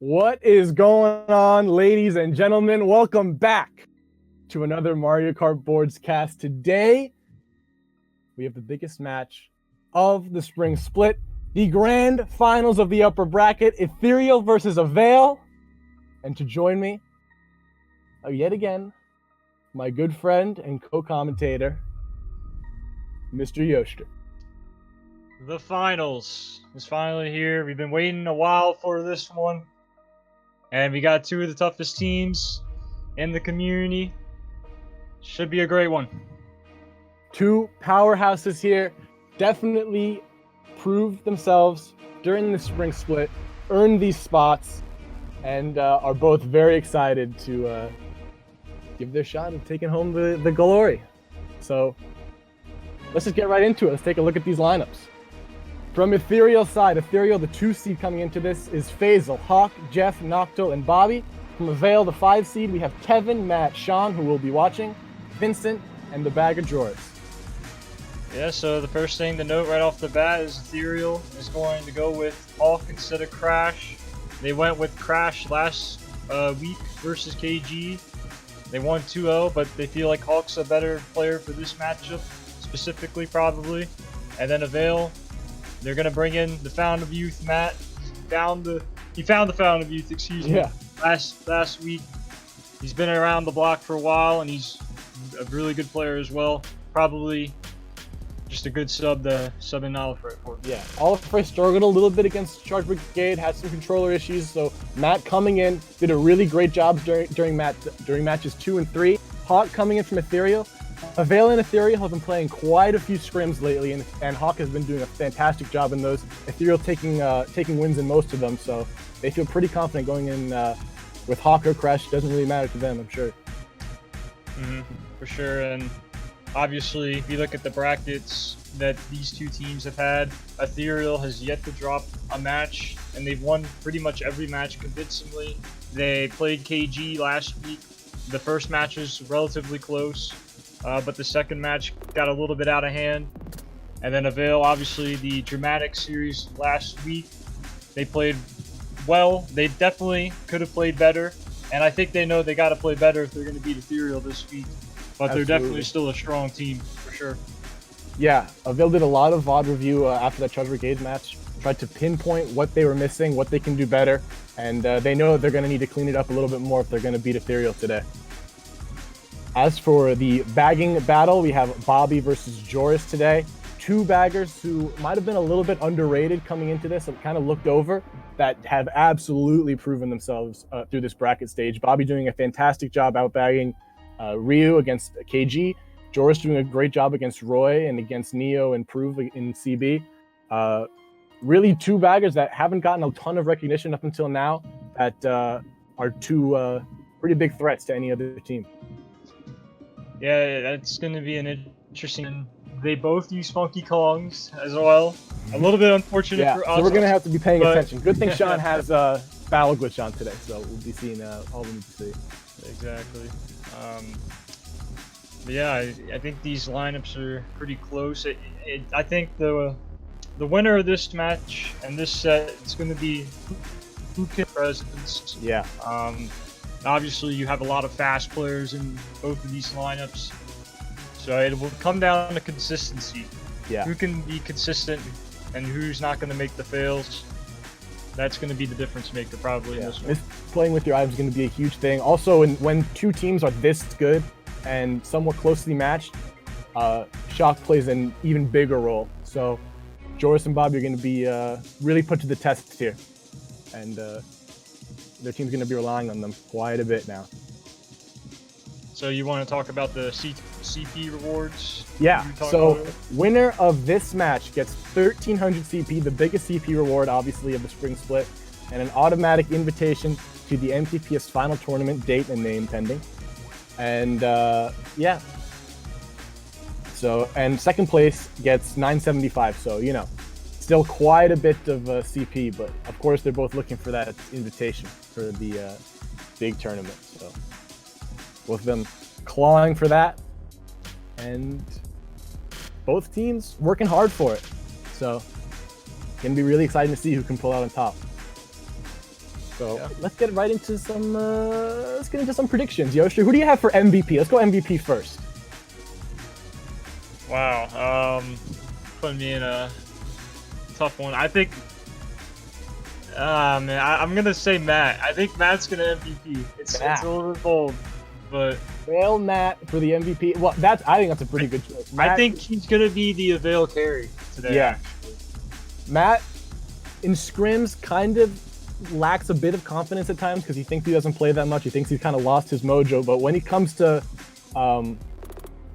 What is going on, ladies and gentlemen? Welcome back to another Mario Kart Boards cast. Today, we have the biggest match of the spring split, the grand finals of the upper bracket, Ethereal versus Avail. And to join me, yet again, my good friend and co-commentator, Mr. Yoshter. The finals is finally here. We've been waiting a while for this one. And we got two of the toughest teams in the community. Should be a great one. Two powerhouses here definitely proved themselves during the spring split, earned these spots, and are both very excited to give their shot of taking home the glory. So let's just get right into it. Let's take a look at these lineups. From Ethereal side, Ethereal, the 2 seed coming into this is Faisal, Hawk, Jeff, noct'l, and Bobby. From Avail, the 5 seed, we have Kevin, Matt, Shawn, who will be watching, Vincent, and the bag of drawers. Yeah, so the first thing to note right off the bat is Ethereal is going to go with Hawk instead of Crash. They went with Crash last week versus KG. They won 2-0, but they feel like Hawk's a better player for this matchup, specifically probably. And then Avail, they're gonna bring in the Fountain of Youth, Matt. He found the Fountain of Youth, excuse me. Yeah. Last week. He's been around the block for a while, and he's a really good player as well. Probably just a good sub in Alfred for. Yeah, Alfred struggled a little bit against Charge Brigade, had some controller issues. So Matt coming in did a really great job during matches 2 and 3. Hawk coming in from Ethereal. Avail and Ethereal have been playing quite a few scrims lately, and Hawk has been doing a fantastic job in those. Ethereal taking wins in most of them, so they feel pretty confident going in with Hawk or Crash. Doesn't really matter to them, I'm sure. For sure, and obviously, if you look at the brackets that these two teams have had, Ethereal has yet to drop a match, and they've won pretty much every match convincingly. They played KG last week. The first match was relatively close. But the second match got a little bit out of hand. And then Avail, obviously, the dramatic series last week, they played well. They definitely could have played better. And I think they know they got to play better if they're going to beat Ethereal this week. But They're definitely still a strong team, for sure. Yeah, Avail did a lot of VOD review after that Charge Brigade match. Tried to pinpoint what they were missing, what they can do better. And they know they're going to need to clean it up a little bit more if they're going to beat Ethereal today. As for the bagging battle, we have Bobby versus Joris today. Two baggers who might have been a little bit underrated coming into this and kind of looked over, that have absolutely proven themselves through this bracket stage. Bobby doing a fantastic job outbagging Ryu against KG. Joris doing a great job against Roy and against Neo and Prove in CB. Really two baggers that haven't gotten a ton of recognition up until now, that are two pretty big threats to any other team. Yeah, that's going to be an interesting. They both use Funky Kongs as well. A little bit unfortunate for us. So we're going to have to be paying attention. Good thing Shawn has Battle Glitch on today, so we'll be seeing all we need to see. Exactly. But yeah, I think these lineups are pretty close. I think the winner of this match and this set is going to be who can presence. Yeah. Obviously, you have a lot of fast players in both of these lineups, so it will come down to consistency. Yeah. Who can be consistent and who's not going to make the fails? That's going to be the difference maker probably in this one. Playing with your items is going to be a huge thing. Also, when two teams are this good and somewhat closely matched, Shock plays an even bigger role. So Joris and Bobby are going to be really put to the test here. And their team's going to be relying on them quite a bit now. So you want to talk about the CP rewards? Yeah, so winner of this match gets 1,300 CP, the biggest CP reward, obviously, of the spring split, and an automatic invitation to the MKPS final tournament, date and name pending. And yeah. So, and second place gets 975, so, you know, still quite a bit of CP, but of course they're both looking for that invitation for the big tournament. So both of them clawing for that, and both teams working hard for it. So it's gonna be really exciting to see who can pull out on top. So Yeah. let's get right into some predictions. Yoshter, who do you have for MVP? Let's go MVP first. Wow. Putting me in a tough one. I think. Man, I'm gonna say Matt. I think Matt's gonna MVP. It's a little bit bold, but Avail Matt for the MVP. Well, I think that's a pretty good choice. Matt, I think he's gonna be the Avail carry today. Yeah. Actually. Matt in scrims kind of lacks a bit of confidence at times because he thinks he doesn't play that much. He thinks he's kind of lost his mojo. But when it comes to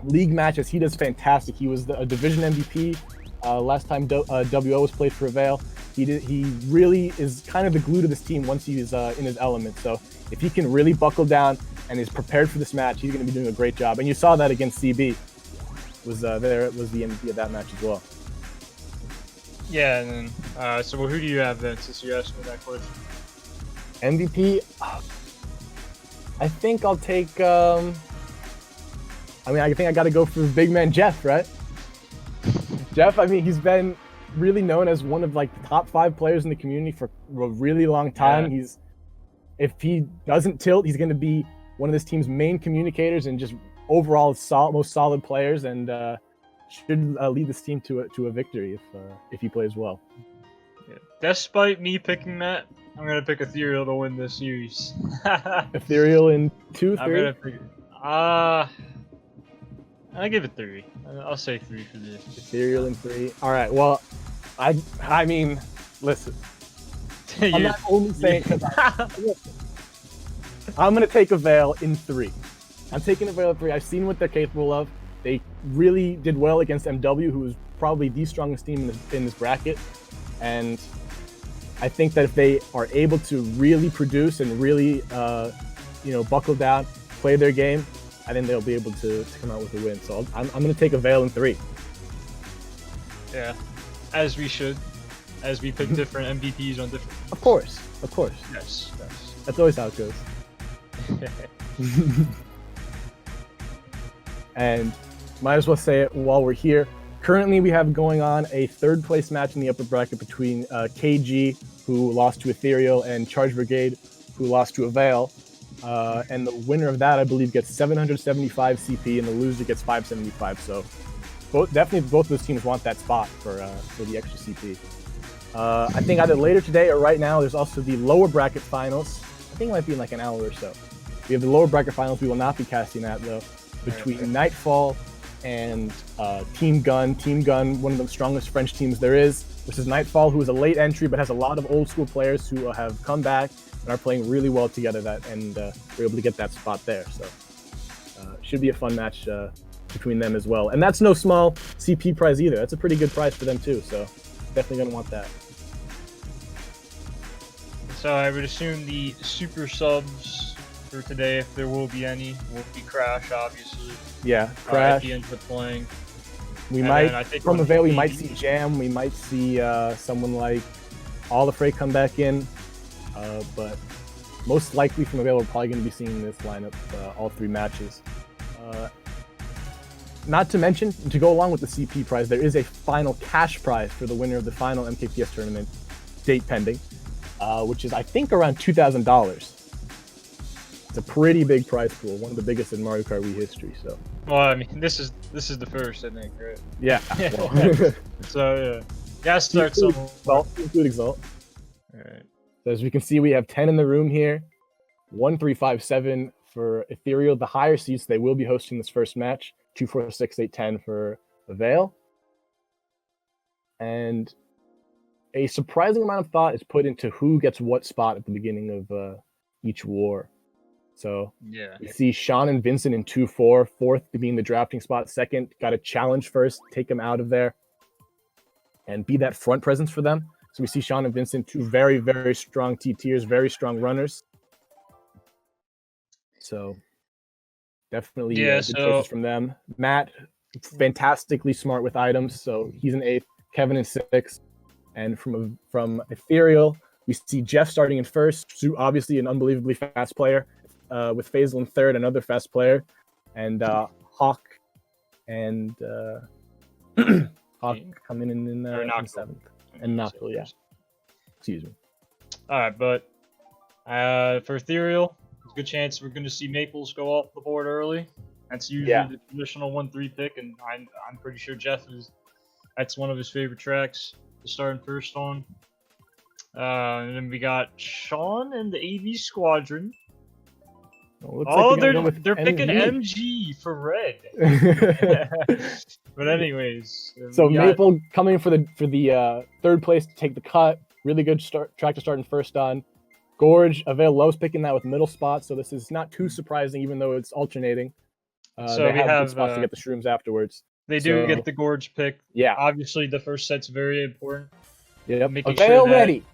league matches, he does fantastic. He was a division MVP last time WO was played for Avail. He really is kind of the glue to this team once he's in his element. So if he can really buckle down and is prepared for this match, he's going to be doing a great job. And you saw that against CB. Was the MVP of that match as well. Yeah, and then so who do you have then? Since you asked me that question. MVP, I think I'll take. I think I got to go for big man Jeff, right? Jeff, I mean, he's been really known as one of like the top 5 players in the community for a really long time. Yeah. If he doesn't tilt, he's going to be one of this team's main communicators and just overall most solid players, and should lead this team to a victory if he plays well. Yeah. Despite me picking Matt, I'm gonna pick Ethereal to win this series. Ethereal in 2, 3. I'm gonna pick. I give it 3. I'll say 3 for this. Ethereal in 3. All right. Well, I mean, listen. I'm not only saying because I'm gonna take Avail in 3. I'm taking Avail in 3. I've seen what they're capable of. They really did well against MW, who is probably the strongest team in this bracket. And I think that if they are able to really produce and really, buckle down, play their game, I think they'll be able to come out with a win. So I'm going to take Avail in 3. Yeah, as we should, as we pick different MVPs on different. Of course. Yes. That's always how it goes. And might as well say it while we're here. Currently, we have going on a 3rd place match in the upper bracket between KG, who lost to Ethereal, and Charge Brigade, who lost to Avail. And the winner of that, I believe, gets 775 CP, and the loser gets 575. So definitely both those teams want that spot for the extra CP. I think either later today or right now, there's also the lower bracket finals. I think it might be in like an hour or so. We have the lower bracket finals. We will not be casting that, though, between Nightfall and Team Gun. Team Gun, one of the strongest French teams there is, versus Nightfall, who is a late entry but has a lot of old school players who have come back and are playing really well together. We're able to get that spot there. So should be a fun match between them as well. And that's no small CP prize either. That's a pretty good prize for them too. So definitely gonna want that. So I would assume the super subs for today, if there will be any, will be Crash, obviously. Yeah, Crash. If he ends up playing. We And might, then I think from on Avail, we the- might see Jam. We might see someone like All Afraid come back in. But most likely from Avail, we're probably going to be seeing this lineup all 3 matches. Not to mention, to go along with the CP prize, there is a final cash prize for the winner of the final MKPS tournament, date pending, which is, I think, around $2,000. It's a pretty big prize pool, one of the biggest in Mario Kart Wii history. So. Well, I mean, this is the first, I think, right? Yeah. Well. So yeah, gotta start somewhere. Include Exalt. All right. So as we can see, we have 10 in the room here. 1, 3, 5, 7 for Ethereal. The higher seeds, they will be hosting this first match. 2, 4, 6, 8, 10 for Avail. And a surprising amount of thought is put into who gets what spot at the beginning of each war. So Yeah. we see Shawn and Vincent in 2-4, 4th being the drafting spot, 2nd got a challenge first, take them out of there, and be that front presence for them. So we see Shawn and Vincent, 2 very, very strong T-tiers, very strong runners. So definitely good choices from them. Matt, fantastically smart with items, so he's in 8th, Kevin in 6th. And from Ethereal, we see Jeff starting in 1st, obviously an unbelievably fast player, with Faisal in 3rd, another fast player, and Hawk and Hawk coming in 7th. And noct'l, yeah. Excuse me. All right, but For Ethereal, there's a good chance we're going to see Maples go off the board early. That's usually the traditional 1-3 pick, and I'm pretty sure that's one of his favorite tracks to start in first on. And then we got Shawn and the AV Squadron. They're picking MG for red. But anyways, so Maple coming for the third place to take the cut. Really good track to start in first on. Gorge, Avail loves picking that with middle spots, so this is not too surprising, even though it's alternating. So they we have good spots to get the shrooms afterwards. They do get the Gorge pick. Yeah. Obviously, the first set's very important. Yep. Avail ready.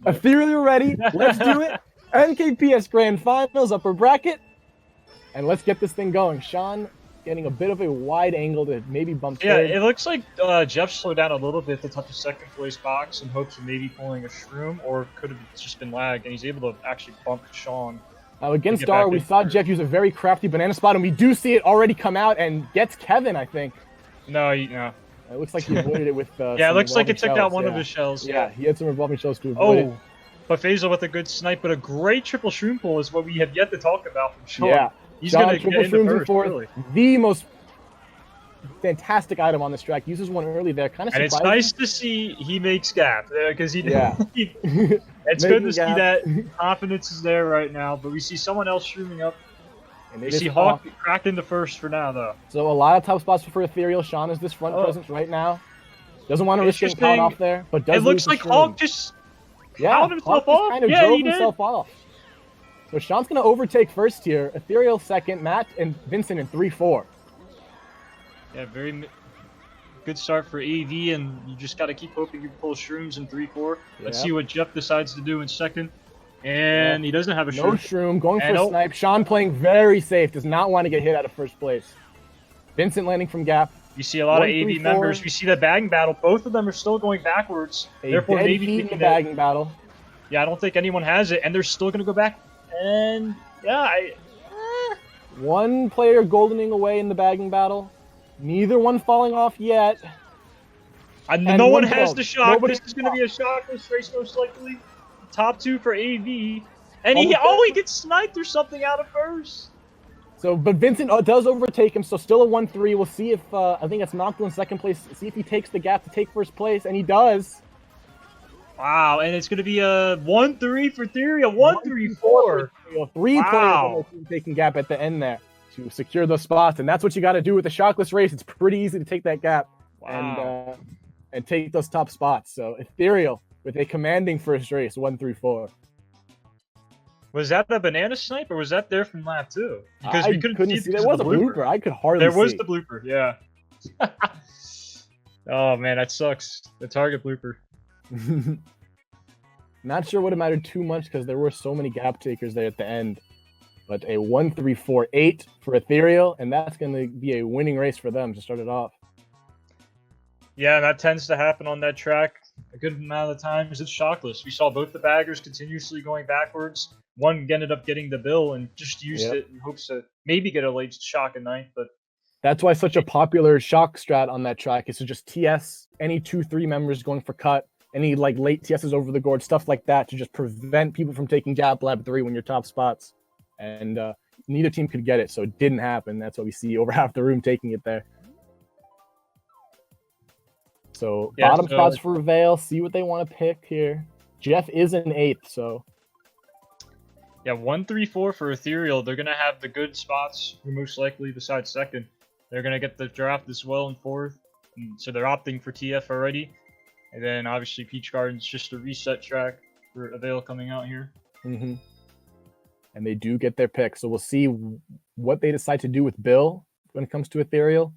Ethereal ready. Let's do it. MKPS Grand Finals, upper bracket. And let's get this thing going. Shawn getting a bit of a wide angle to maybe bump third. It looks like Jeff slowed down a little bit to touch a second place box in hopes of maybe pulling a shroom, or could have just been lag, and he's able to actually bump Shawn. Against Star, we saw Jeff use a very crafty banana spot, and we do see it already come out and gets Kevin, I think. No. It looks like he avoided it with yeah, it looks like it took out one of his shells. Yeah, he had some revolving shells to avoid it. But Faisal with a good snipe, but a great triple shroom pull is what we have yet to talk about from Shawn. Yeah. He's Shawn, going to get into first, really. The most fantastic item on this track. Uses one early there, kind of surprising. And it's nice to see he makes gap, because it's good to see that confidence is there right now. But we see someone else shrooming up. And we see Hawk cracked into first for now, though. So a lot of top spots for Ethereal. Shawn is this front presence right now. Doesn't want to risk getting caught off there, but does. It looks like Hawk just himself Hawk off. Kind of drove himself off. So Shawn's going to overtake first here. Ethereal second, Matt and Vincent in 3-4. Yeah, very good start for AV, and you just got to keep hoping you pull shrooms in 3-4. Let's see what Jeff decides to do in second. And he doesn't have a shroom. No shroom, going for a snipe. Shawn playing very safe, does not want to get hit out of first place. Vincent landing from gap. You see a lot of AV members. We see the bagging battle. Both of them are still going backwards. Therefore, maybe in the bagging battle. Yeah, I don't think anyone has it, and they're still going to go back. And one player goldening away in the bagging battle. Neither one falling off yet. And no one has the shock. This is going to be a shockless race, most likely. Top two for AV. And he gets sniped or something out of first. So, but Vincent does overtake him, so still a 1-3. We'll see if, I think that's noct'l in second place, see if he takes the gap to take first place, and he does. Wow, and it's going to be a 1-3 for Ethereal, 1-3-4. Three players on the team taking gap at the end there to secure those spots, and that's what you got to do with a shockless race. It's pretty easy to take that gap and take those top spots. So Ethereal with a commanding first race, 1-3-4. Was that the banana snipe, or was that there from lap 2? Because we couldn't see. There was a blooper. I could hardly see. There was the blooper, yeah. Oh, man, that sucks. The target blooper. Not sure would have mattered too much because there were so many gap takers there at the end. But a 1-3-4-8 for Ethereal, and that's going to be a winning race for them to start it off. Yeah, and that tends to happen on that track a good amount of the times. It's shockless. We saw both the baggers continuously going backwards. One ended up getting the bill and just used it in hopes to maybe get a late shock at ninth, but that's why such a popular shock strat on that track is to just TS any 2-3 members going for cut, any like late TSs over the gourd, stuff like that to just prevent people from taking gap lap 3 when you're top spots. And neither team could get it, so it didn't happen. That's why we see over half the room taking it there. So bottom spots for Avail, see what they want to pick here. Jeff is in 8th, so. Yeah, 1-3-4 for Ethereal. They're going to have the good spots, most likely, besides second. They're going to get the draft as well in 4th. And so they're opting for TF already. And then, obviously, Peach Garden's just a reset track for Avail coming out here. Mm-hmm. And they do get their pick. So we'll see what they decide to do with Bill when it comes to Ethereal.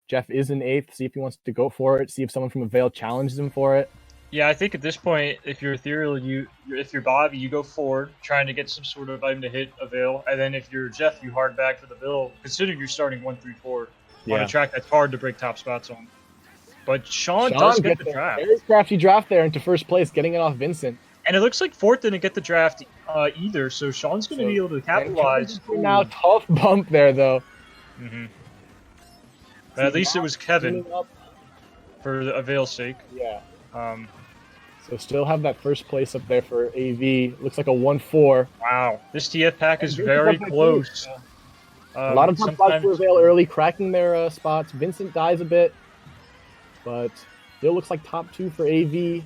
Jeff is in 8th. See if he wants to go for it. See if someone from Avail challenges him for it. Yeah, I think at this point, if you're Ethereal, if you're Bobby, you go forward, trying to get some sort of item to hit Avail. And then if you're Jeff, you hard back for the Bill, considering you're starting 1-3-4 on a track that's hard to break top spots on. But Shawn does get the draft. Very crafty draft there into first place, getting it off Vincent. And it looks like 4th didn't get the draft either, so Shawn's going to be able to capitalize. Now, tough bump there, though. Mm-hmm. But at least it was Kevin for the Avail's sake. Yeah. So still have that first place up there for AV. Looks like a 1-4. Wow, this TF pack is And very Vincent's up by close. a lot of tough spots for Avail early, cracking their spots. Vincent dies a bit, but still looks like top 2 for AV.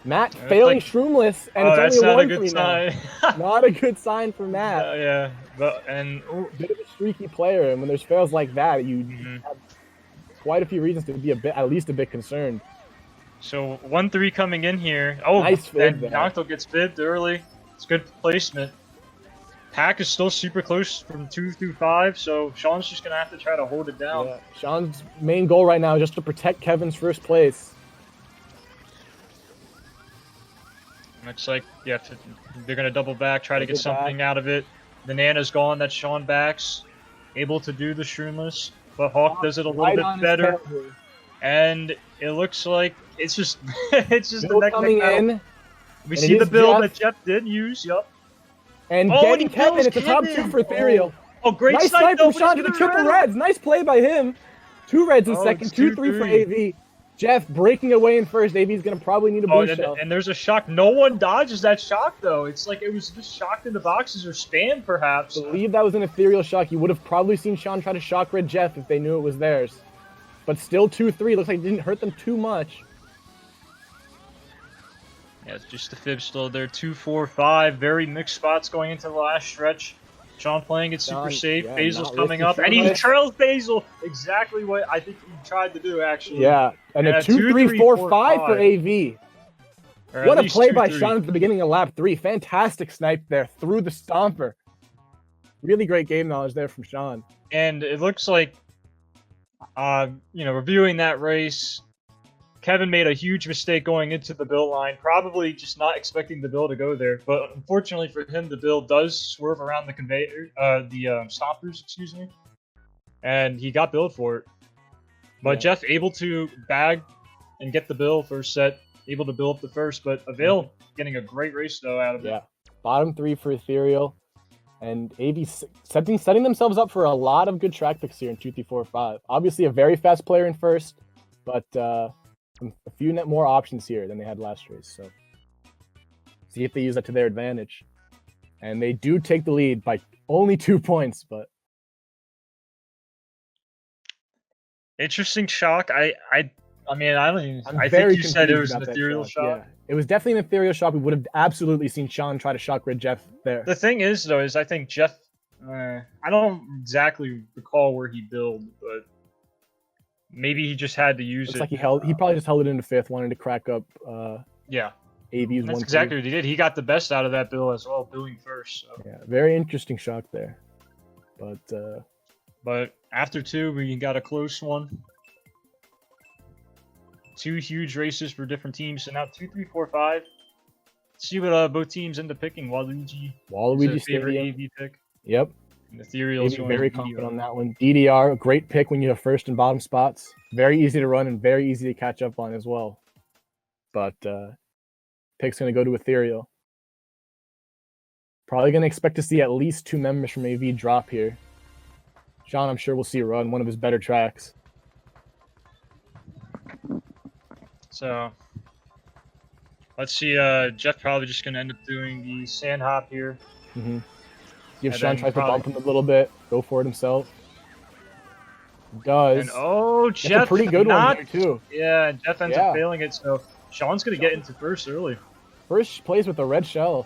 Matt failing like, Shroomless, and that's it's only not a a 1-3 good sign. now. Not a good sign for Matt. Yeah, but Bit of a streaky player, and when there's fails like that, you have quite a few reasons to be at least a bit concerned. So 1-3 coming in here. Oh, nice fib and noct'l gets fibbed early. It's good placement. Pack is still super close from 2 through 5, so Shawn's just gonna have to try to hold it down. Yeah. Shawn's main goal right now is just to protect Kevin's first place. Looks like they're gonna double back, try to get something out of it. The Nana's gone. That's Shawn backs, able to do the Shroomless, but Hawk does it a little bit better. And it looks like it's just the neck coming in. We see the build that Jeff did use. Yup. And getting Kevin, it's a top 2 for Ethereal. Oh, great nice snipe from Shawn to the triple reds. Nice play by him. 2 reds in second, 2-3 for AV. Jeff breaking away in first. AV's gonna probably need a blue shell. And there's a shock. No one dodges that shock though. It's like it was just shocked in the boxes or spam perhaps. I believe that was an Ethereal shock. You would have probably seen Shawn try to shock red Jeff if they knew it was theirs. But still 2-3. Looks like it didn't hurt them too much. Yeah, it's just the fib still there. 2-4-5. Very mixed spots going into the last stretch. Shawn playing it super safe. Yeah, Basil's coming up, and he trails Basil. Exactly what I think he tried to do, actually. Yeah, and a 2-3-4-5 for AV. What a play by Shawn at the beginning of lap 3. Fantastic snipe there through the Stomper. Really great game knowledge there from Shawn. And it looks like, reviewing that race, Kevin made a huge mistake going into the bill line, probably just not expecting the bill to go there. But unfortunately for him, the bill does swerve around the conveyor, stompers, excuse me, and he got billed for it. But Jeff able to bag and get the bill first set, able to bill up the first, but Avail getting a great race though out of it. Yeah, bottom 3 for Ethereal, and AV setting themselves up for a lot of good track picks here in 2-3-4-5. Obviously a very fast player in first, but a few more options here than they had last race, so see if they use that to their advantage. And they do take the lead by only 2 points, but interesting shock. I mean, I don't even. I think you said it was an Ethereal shock. Yeah, it was definitely an Ethereal shock. We would have absolutely seen Shawn try to shock red Jeff there. The thing is, though, I think Jeff. I don't exactly recall where he billed, but maybe he just had to use it. Like he probably just held it into 5th, wanted to crack up. Yeah, AV's that's exactly what he did. He got the best out of that bill as well, billing first. So. Yeah, very interesting shock there. But after 2, we got a close one. 2 huge races for different teams. So now 2-3-4-5. Let's see what both teams end up picking. Waluigi favorite AV pick. Yep. And Ethereal's very confident on that one. DDR, a great pick when you have first and bottom spots. Very easy to run and very easy to catch up on as well. But pick's going to go to Ethereal. Probably going to expect to see at least 2 members from AV drop here. Shawn, I'm sure we'll see run one of his better tracks. So let's see. Jeff probably just going to end up doing the sand hop here. Give Shawn tries to bump him a little bit. Go for it himself. Does. And Jeff. That's a pretty good one here, too. Yeah, Jeff ends up failing it, so Shawn's going to get into first early. First plays with the red shell.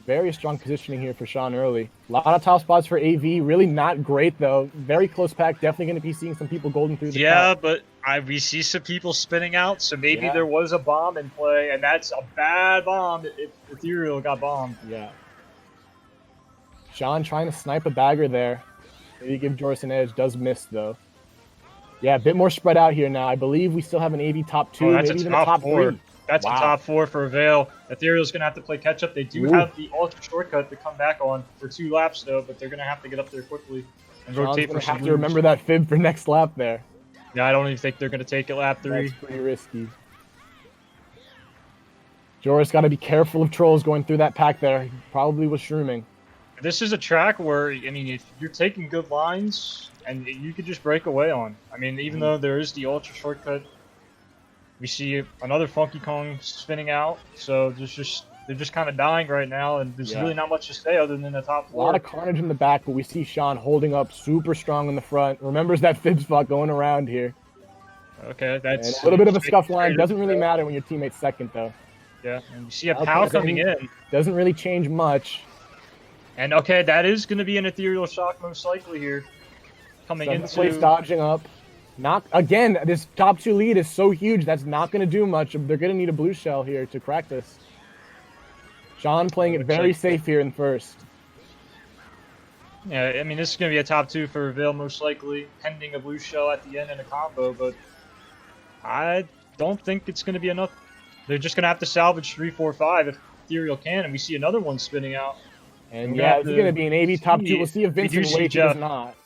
Very strong positioning here for Shawn early. A lot of top spots for AV. Really not great, though. Very close pack. Definitely going to be seeing some people golden through the top. But we see some people spinning out, so maybe there was a bomb in play, and that's a bad bomb if Ethereal got bombed. Yeah. Shawn trying to snipe a bagger there. Maybe give Joris an edge. Does miss, though. Yeah, a bit more spread out here now. I believe we still have an AV top 2, that's maybe even a a top 4. 3. That's a top 4 for Avail. Ethereal's going to have to play catch-up. They do have the ultra shortcut to come back on for 2 laps, though, but they're going to have to get up there quickly and rotate for some have to remember that fib for next lap there. Yeah, I don't even think they're going to take it lap 3. That's pretty risky. Joris got to be careful of trolls going through that pack there. He probably was shrooming. This is a track where, I mean, if you're taking good lines, and you could just break away on. I mean, even though there is the ultra shortcut, We see another Funky Kong spinning out, so they're just kind of dying right now, and there's really not much to say other than the top A four. lot of carnage in the back, but we see Shawn holding up super strong in the front. Remembers that fib spot going around here. Okay, that's and a little bit of a scuff line. Doesn't really matter when your teammate's second, though. Yeah, and you see a POW coming in. Doesn't really change much. And okay, that is going to be an Ethereal Shock most likely here. Coming into... place dodging up. Again, this top 2 lead is so huge, that's not going to do much. They're going to need a blue shell here to crack this. Shawn playing it very safe here in first. Yeah, I mean, this is going to be a top 2 for Avail most likely, pending a blue shell at the end and a combo, but I don't think it's going to be enough. They're just going to have to salvage 3, 4, 5 if Ethereal can, and we see another one spinning out. And yeah, it's going to be an AV top 2. We'll see if Vincent Wade does not.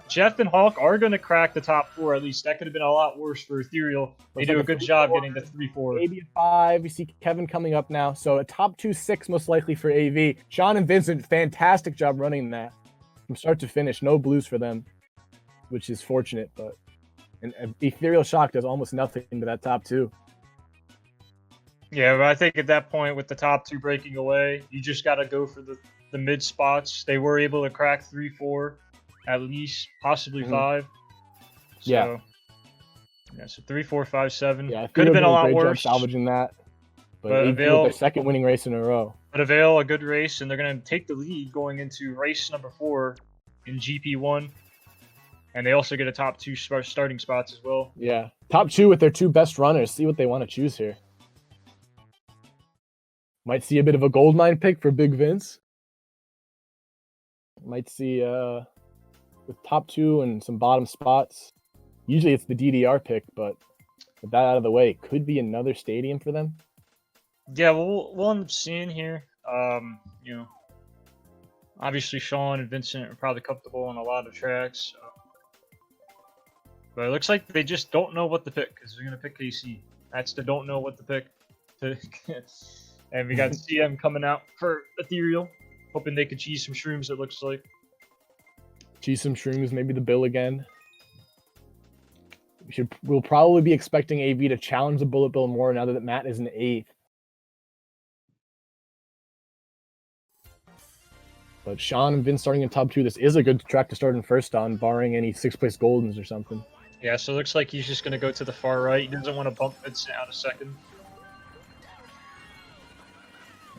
Jeff and Hawk are going to crack the top 4 at least. That could have been a lot worse for Ethereal. They do a good job getting the 3-4. Maybe a 5. We see Kevin coming up now. So a top 2-6 most likely for AV. Shawn and Vincent, fantastic job running that from start to finish. No blues for them, which is fortunate. But and Ethereal Shock does almost nothing to that top 2. Yeah, but I think at that point with the top 2 breaking away, you just got to go for the mid spots. They were able to crack 3-4. At least, possibly 5. So, yeah, so 3, 4, 5, 7. Yeah, could have been a lot worse. Salvaging that, but Avail, their second winning race in a row. But Avail a good race, and they're going to take the lead going into race number 4 in GP1, and they also get a top 2 starting spots as well. Yeah, top 2 with their 2 best runners. See what they want to choose here. Might see a bit of a gold mine pick for Big Vince. Might see with top 2 and some bottom spots. Usually it's the DDR pick, but with that out of the way, it could be another stadium for them. Yeah, we'll end up seeing here. You know, obviously Shawn and Vincent are probably comfortable on a lot of tracks. But it looks like they just don't know what to pick, because they're going to pick KC. That's the don't know what to pick. And we got CM coming out for Ethereal, hoping they could cheese some shrooms, it looks like. Cheese some shrooms, maybe the bill again. We'll probably be expecting AV to challenge the bullet bill more now that Matt is in 8th. But Shawn and Vince starting in top 2. This is a good track to start in first on, barring any 6th place Goldens or something. Yeah, so it looks like he's just going to go to the far right. He doesn't want to bump Vincent out a second.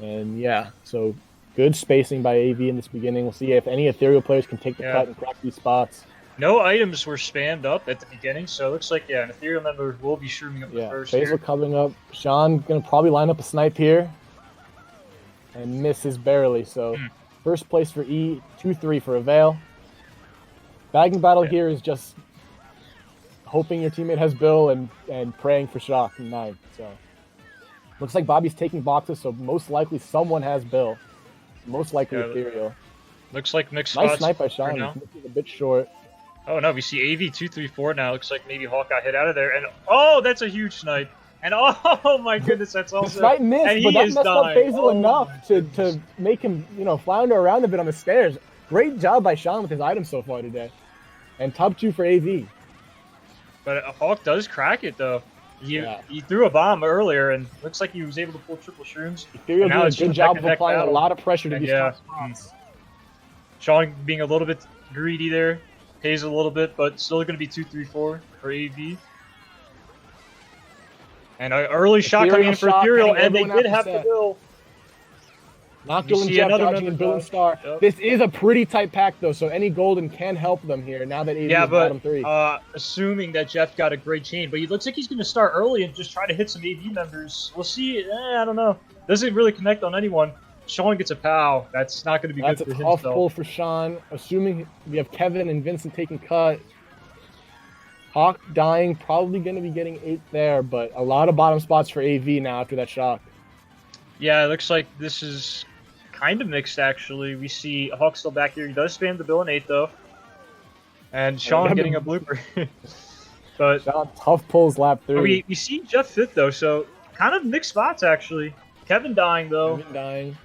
And yeah, so good spacing by AV in this beginning. We'll see if any Ethereal players can take the cut and crack these spots. No items were spammed up at the beginning, so it looks like, an Ethereal member will be shrooming up the first. Basil coming up. Shawn going to probably line up a snipe here. And misses barely, so first place for E, 2-3 for Avail. Bagging battle here is just hoping your teammate has Bill and praying for Shock in 9th, so. Looks like Bobby's taking boxes, so most likely someone has Bill. Most likely Ethereal. Looks like mixed spots. Nice snipe by Shawn. He's a bit short. Oh no, we see AV 2-3-4 now. Looks like maybe Hawk got hit out of there. And oh, that's a huge snipe. And oh my goodness, that's also... The snipe missed, but that messed up Basil enough to make him, flounder around a bit on the stairs. Great job by Shawn with his items so far today. And top 2 for AV. But Hawk does crack it though. He threw a bomb earlier, and looks like he was able to pull triple shrooms. Ethereal doing a good job of applying a lot of pressure to these top spots. Shawn being a little bit greedy there. Pays a little bit, but still going to be 2-3-4 for AV. And an early shot coming in for Ethereal, and they did have the Bill. noct'l and Jeff dodging and Bill and Star. This is a pretty tight pack, though, so any golden can help them here now that AV is bottom 3. Assuming that Jeff got a great chain, but he looks like he's going to start early and just try to hit some AV members. We'll see. I don't know. Doesn't really connect on anyone. Shawn gets a POW. That's not going to be good for him. That's a tough pull for Shawn. Assuming we have Kevin and Vincent taking cut. Hawk dying, probably going to be getting 8th there, but a lot of bottom spots for AV now after that shock. Yeah, it looks like this is kind of mixed, actually. We see Hawk still back here. He does spam the Bill in 8th, though. And Shawn getting a blooper. But Shawn, tough pulls lap 3. We see Jeff 5th, though, so kind of mixed spots, actually. Kevin dying, though. Kevin dying.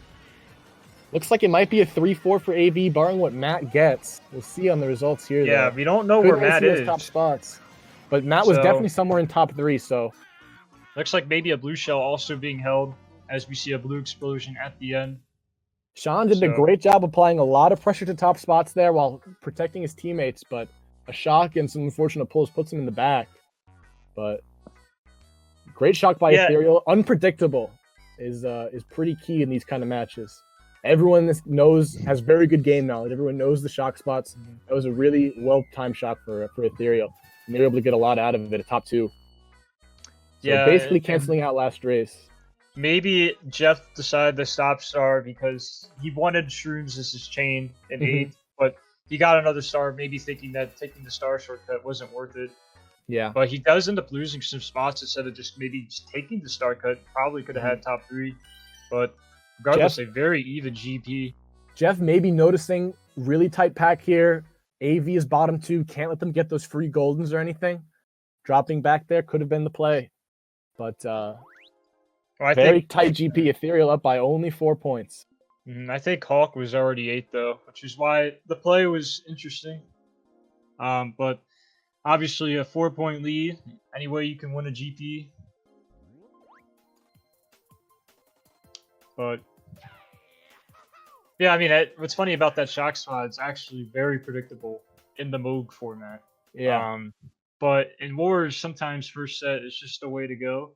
Looks like it might be a 3-4 for AV, barring what Matt gets. We'll see on the results here. Yeah, we don't know where Matt is. Top spots. But Matt was definitely somewhere in top 3, so Looks like maybe a blue shell also being held as we see a blue explosion at the end. Shawn did a great job applying a lot of pressure to top spots there while protecting his teammates, but a shock and some unfortunate pulls puts him in the back. But great shock by Ethereal. Unpredictable is pretty key in these kind of matches. Everyone has very good game knowledge. Everyone knows the shock spots. That was a really well-timed shock for Ethereal. And they were able to get a lot out of it at top 2. So basically canceling out last race. Maybe Jeff decided to stop star because he wanted shrooms as his chain in 8th, but he got another star, maybe thinking that taking the star shortcut wasn't worth it. Yeah. But he does end up losing some spots instead of just maybe taking the star cut. Probably could have had top 3. But regardless, a very even GP. Jeff may be noticing really tight pack here. AV is bottom 2. Can't let them get those free goldens or anything. Dropping back there could have been the play. But very tight GP. Ethereal up by only 4 points. I think Hawk was already 8th, though, which is why the play was interesting. But obviously a 4-point lead. Any way you can win a GP. But yeah, I mean, what's funny about that shock spot, it's actually very predictable in the Moog format. Yeah. But in Wars, sometimes first set is just the way to go.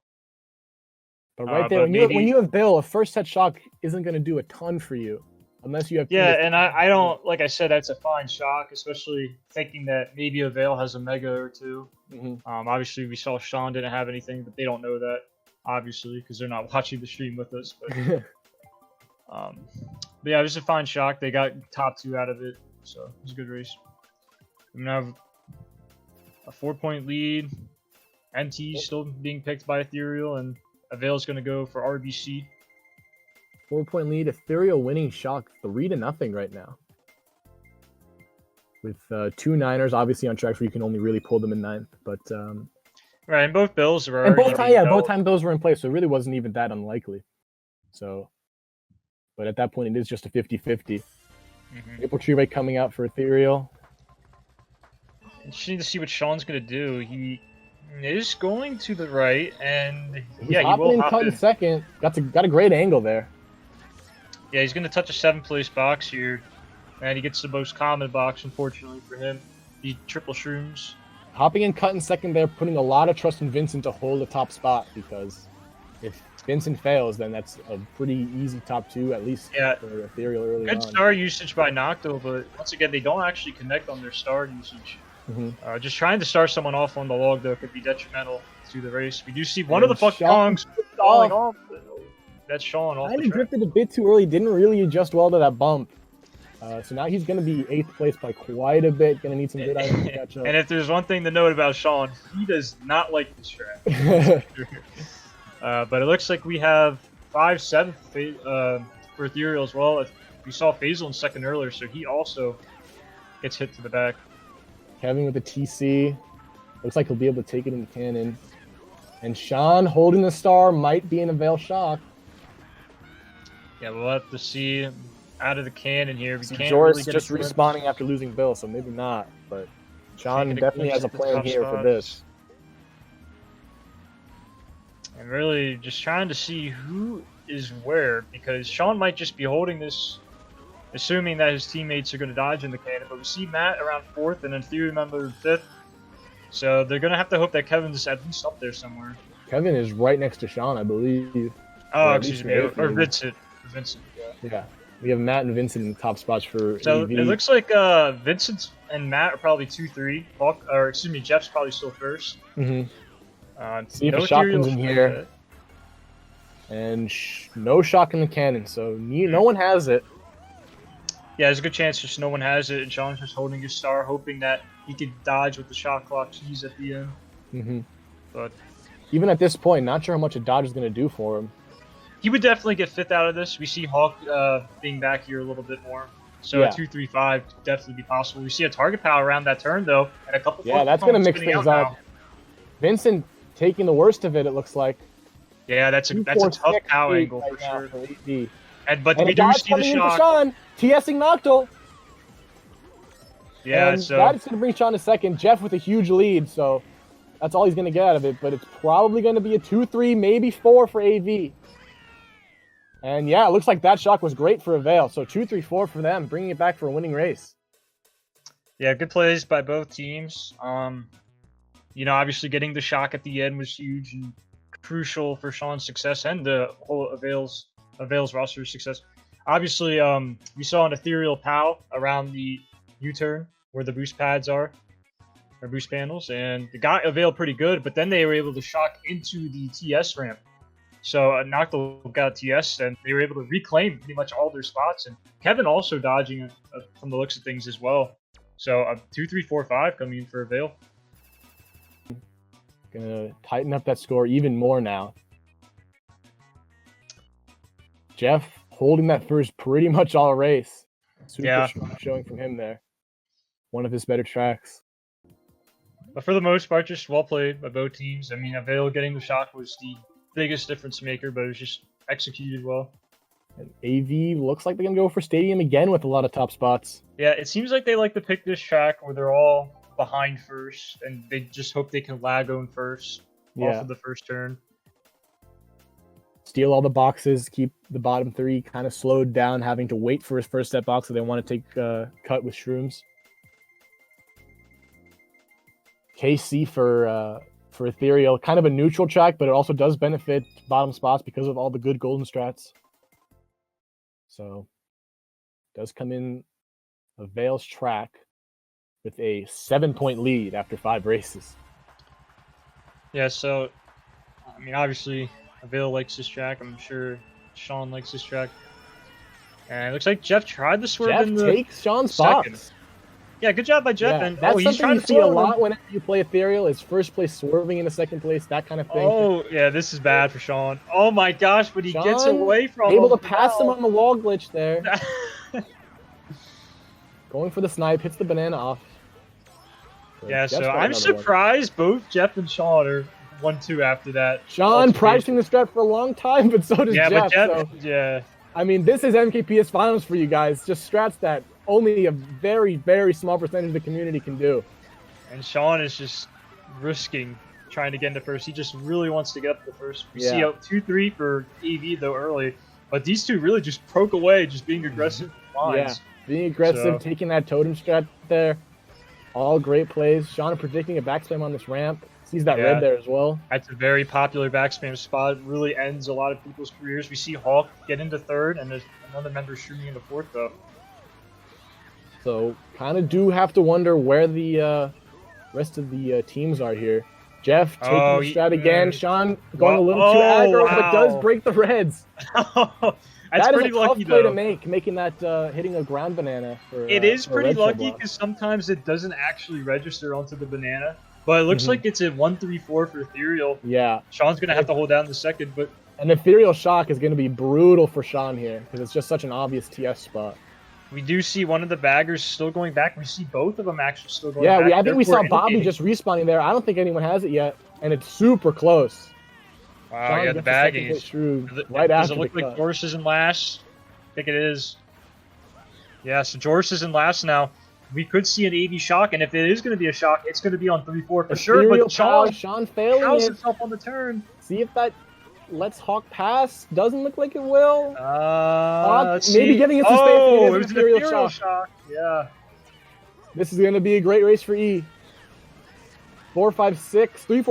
But right there, when you have Bill, a first set shock isn't going to do a ton for you. Unless you have... Yeah, and I don't... Like I said, that's a fine shock, especially thinking that maybe Avail has a Mega or 2. Obviously, we saw Shawn didn't have anything, but they don't know that, obviously, because they're not watching the stream with us. But, but yeah, it was a fine shock. They got top 2 out of it, so it was a good race. We now have a 4-point lead. NT still being picked by Ethereal, and Avail's going to go for RBC. 4-point lead. Ethereal winning shock 3-0 right now. With 2 Niners obviously on tracks where you can only really pull them in 9th. But right, and both bills were both time bills were in place, so it really wasn't even that unlikely. So, but at that point, it is just a 50-50. Maple Tree Rate coming out for Ethereal. Interesting to see what Shawn's going to do. He is going to the right, and he will hop in second. Got a great angle there. Yeah, he's going to touch a 7th place box here, and he gets the most common box, unfortunately for him. The triple shrooms. Hopping in cut in second there, putting a lot of trust in Vincent to hold the top spot, because if Vincent fails, then that's a pretty easy top 2, at least for Ethereal early on. Good star usage by noct'l, but once again, they don't actually connect on their star usage. Just trying to start someone off on the log, though, could be detrimental to the race. We do see one of the Kongs falling off. That's Shawn off the track. Drifted a bit too early, didn't really adjust well to that bump. So now he's going to be 8th place by quite a bit. Going to need some good items to catch up. And if there's one thing to note about Shawn, he does not like this track. But it looks like we have 5-7 for Ethereal as well. We saw Faisal in second earlier, so he also gets hit to the back. Kevin with the TC. Looks like he'll be able to take it in the cannon. And Shawn holding the star might be an Avail shock. Yeah, we'll have to see out of the cannon here. Joris just respawning after losing Bill, so maybe not. But Shawn definitely has a plan here for this. And really just trying to see who is where, because Shawn might just be holding this, assuming that his teammates are going to dodge in the cannon. But we see Matt around 4th and then Theory member 5th. So they're going to have to hope that Kevin's at least up there somewhere. Kevin is right next to Shawn, I believe. Oh, excuse me. Or Vincent. Yeah. We have Matt and Vincent in the top spots for So EV. it looks like Vincent and Matt are probably 2-3. Jeff's probably still first. See if a shock comes in here. And no shock in the cannon, so no one has it. Yeah, there's a good chance just no one has it, and Shawn's just holding his star, hoping that he could dodge with the shot clock keys at the end. But even at this point, not sure how much a dodge is going to do for him. He would definitely get 5th out of this. We see Hawk being back here a little bit more. So a 2-3-5 could definitely be possible. We see a target power around that turn, though, and a couple that's going to mix things up. Vincent taking the worst of it, it looks like. Yeah, that's a tough power angle for sure. But we do see the shock. Shawn, TSing noct'l. Yeah, and so that's going to bring Shawn to second. Jeff with a huge lead, so That's all he's going to get out of it, but it's probably going to be a 2-3, maybe 4 for AV. And yeah, it looks like that shock was great for Avail. So 2-3-4 for them, bringing it back for a winning race. Yeah, good plays by both teams. You know, obviously getting the shock at the end was huge and crucial for Shawn's success and the whole Avail's roster success. Obviously, we saw an Ethereal POW around the U-turn where the boost pads are, or boost panels, and the guy Avail pretty good, but then they were able to shock into the TS ramp. So noct'l got TS, and they were able to reclaim pretty much all their spots, and Kevin also dodging from the looks of things as well. So 2-3-4-5 coming in for Avail. Gonna tighten up that score even more now. Jeff holding that first pretty much all race. Super strong showing from him there. One of his better tracks. But for the most part, just well played by both teams. I mean, Avail getting the shock was the biggest difference maker, but it was just executed well. And AV looks like they're going to go for Stadium again with a lot of top spots. Yeah, it seems like they like to pick this track where they're all behind first, and they just hope they can lag on first off of the first turn. Steal all the boxes, keep the bottom three kind of slowed down, having to wait for his first step box so they want to take cut with Shrooms. KC for Ethereal, kind of a neutral track, but it also does benefit bottom spots because of all the good golden strats. So, does come in Avail's track with a 7-point lead after 5 races. Yeah, so, I mean, obviously, Avail likes this track. I'm sure Shawn likes this track. And it looks like Jeff tried to swerve in the takes Shawn's box. Yeah, good job by Jeff. Yeah, and that's he's something trying you to see a lot whenever you play Ethereal is first place swerving into second place, that kind of thing. Oh, yeah, this is bad for Shawn. Oh my gosh, but he gets away from able him. to pass him on the wall glitch there. Going for the snipe, hits the banana off. Yeah, so I'm surprised both Jeff and Shawn are 1-2 after that. Shawn practicing the strat for a long time, but so does Jeff. But Jeff, so, yeah. I mean, this is MKPS finals for you guys. Just strats that only a very, very small percentage of the community can do. And Shawn is just risking trying to get into first. He just really wants to get up to first. We see out 2-3 for AV though early, but these two really just broke away, just being aggressive lines. Yeah, being aggressive, taking that totem strat there. All great plays. Shawn predicting a backspam on this ramp. Sees that red there as well. That's a very popular backspam spot. It really ends a lot of people's careers. We see Hawk get into third, and there's another member shooting into fourth though. So kind of do have to wonder where the rest of the teams are here. Jeff taking the strat again. Shawn going a little too aggro, but does break the reds. That's that pretty is a lucky tough play though. to make, making that hitting a ground banana. It is pretty lucky because sometimes it doesn't actually register onto the banana. But it looks like it's a 1-3-4 for Ethereal. Yeah. Shawn's going to have to hold down the second, but... An Ethereal shock is going to be brutal for Shawn here because it's just such an obvious TS spot. We do see one of the baggers still going back. We see both of them actually still going back. Yeah, I think we saw Bobby just respawning there. I don't think anyone has it yet, and it's super close. Wow, Shawn yeah, the bagging is... Right does after it look the like Joris is in last? I think it is. Yeah, so Joris is in last now. We could see an AV shock, and if it is going to be a shock, it's going to be on 3-4 for sure. But Shawn failing it. Himself on the turn. See if that lets Hawk pass. Doesn't look like it will. Maybe getting us to stay. It was an Ethereal shock. Yeah. This is going to be a great race for E. 3, 4,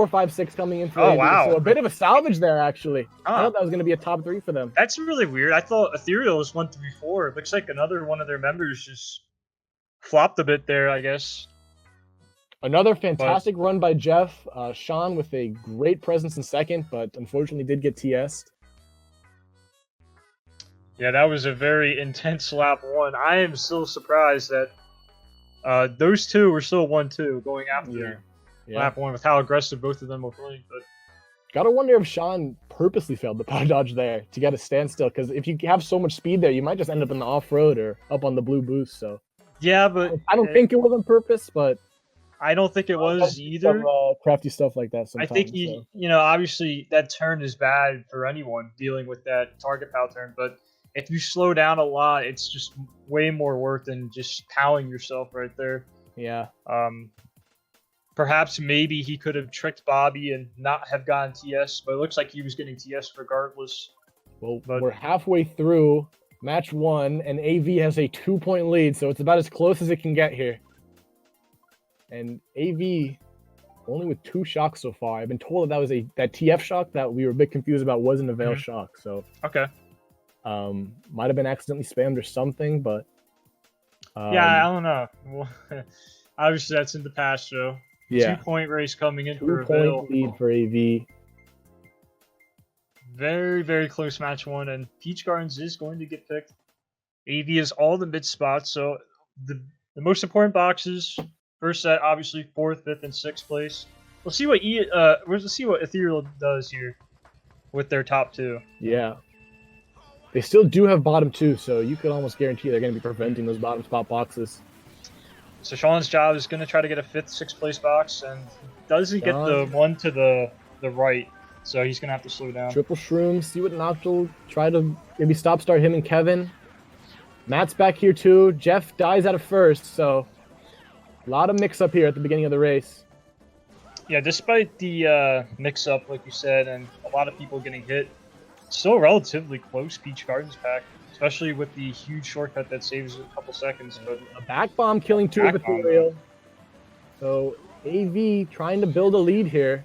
5, 6 coming in for AV. Wow. So a bit of a salvage there, actually. I thought that was going to be a top 3 for them. That's really weird. I thought Ethereal was 1-3-4. It looks like another one of their members just flopped a bit there, I guess. Another fantastic run by Jeff. Shawn with a great presence in second, but unfortunately did get TS'd. Yeah, that was a very intense lap 1. I am still surprised that those two were still 1-2 going after lap 1 with how aggressive both of them were playing. But gotta wonder if Shawn purposely failed the power dodge there to get a standstill, because if you have so much speed there, you might just end up in the off-road or up on the blue boost. So yeah, but I don't think it was on purpose, but I don't think it was either. Crafty stuff like that sometimes. I think you know, obviously that turn is bad for anyone dealing with that target pow turn, but if you slow down a lot, it's just way more work than just powing yourself right there. Yeah. perhaps maybe he could have tricked Bobby and not have gotten TS, but it looks like he was getting TS regardless. Well, But we're halfway through match 1, and AV has a 2-point lead, so it's about as close as it can get here. And AV only with 2 shocks so far. I've been told that was that TF shock that we were a bit confused about wasn't a Avail shock. So okay, might have been accidentally spammed or something, but yeah, I don't know. Well, obviously that's in the past, though. yeah, 2-point race coming in for 2-point Avail. lead for AV. Very, very close match 1, and Peach Gardens is going to get picked. AV is all the mid spots, so the most important boxes. First set, obviously 4th, 5th, and 6th place. We'll see what let's see what Ethereal does here with their top 2. Yeah, they still do have bottom 2, so you could almost guarantee they're going to be preventing those bottom spot boxes. So Shawn's job is going to try to get a 5th, 6th place box, and doesn't get the one to the right. So he's going to have to slow down. Triple Shrooms, see what noct'l, try to maybe start him and Kevin. Matt's back here too. Jeff dies out of first, so a lot of mix-up here at the beginning of the race. Yeah, despite the mix-up, like you said, and a lot of people getting hit, it's still a relatively close Peach Gardens pack, especially with the huge shortcut that saves a couple seconds. But a back bomb killing 2 of Ethereal. So AV trying to build a lead here.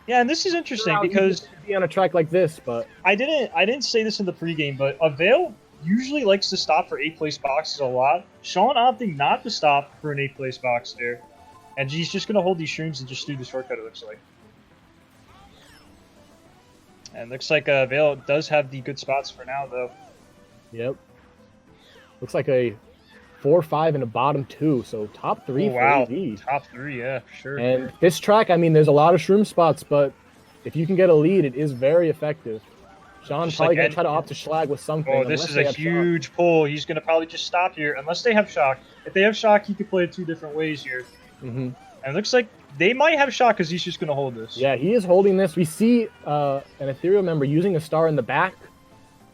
Yeah, and this is interesting because be on a track like this, but I didn't say this in the pregame, but Avail usually likes to stop for 8th place boxes a lot. Shawn opting not to stop for an 8th place box there, and he's just gonna hold these shrooms and just do the shortcut. It looks like, and looks like Avail does have the good spots for now, though. Yep. Looks like a 4-5 and a bottom 2, so top 3 for AV. Top 3, yeah, for sure. And this track, I mean, there's a lot of shroom spots, but if you can get a lead, it is very effective. Shawn's probably going to try to opt to schlag with something. Oh, this is a huge pull. He's going to probably just stop here, unless they have shock. If they have shock, he could play it 2 different ways here. And it looks like they might have shock because he's just going to hold this. Yeah, he is holding this. We see an Ethereal member using a star in the back,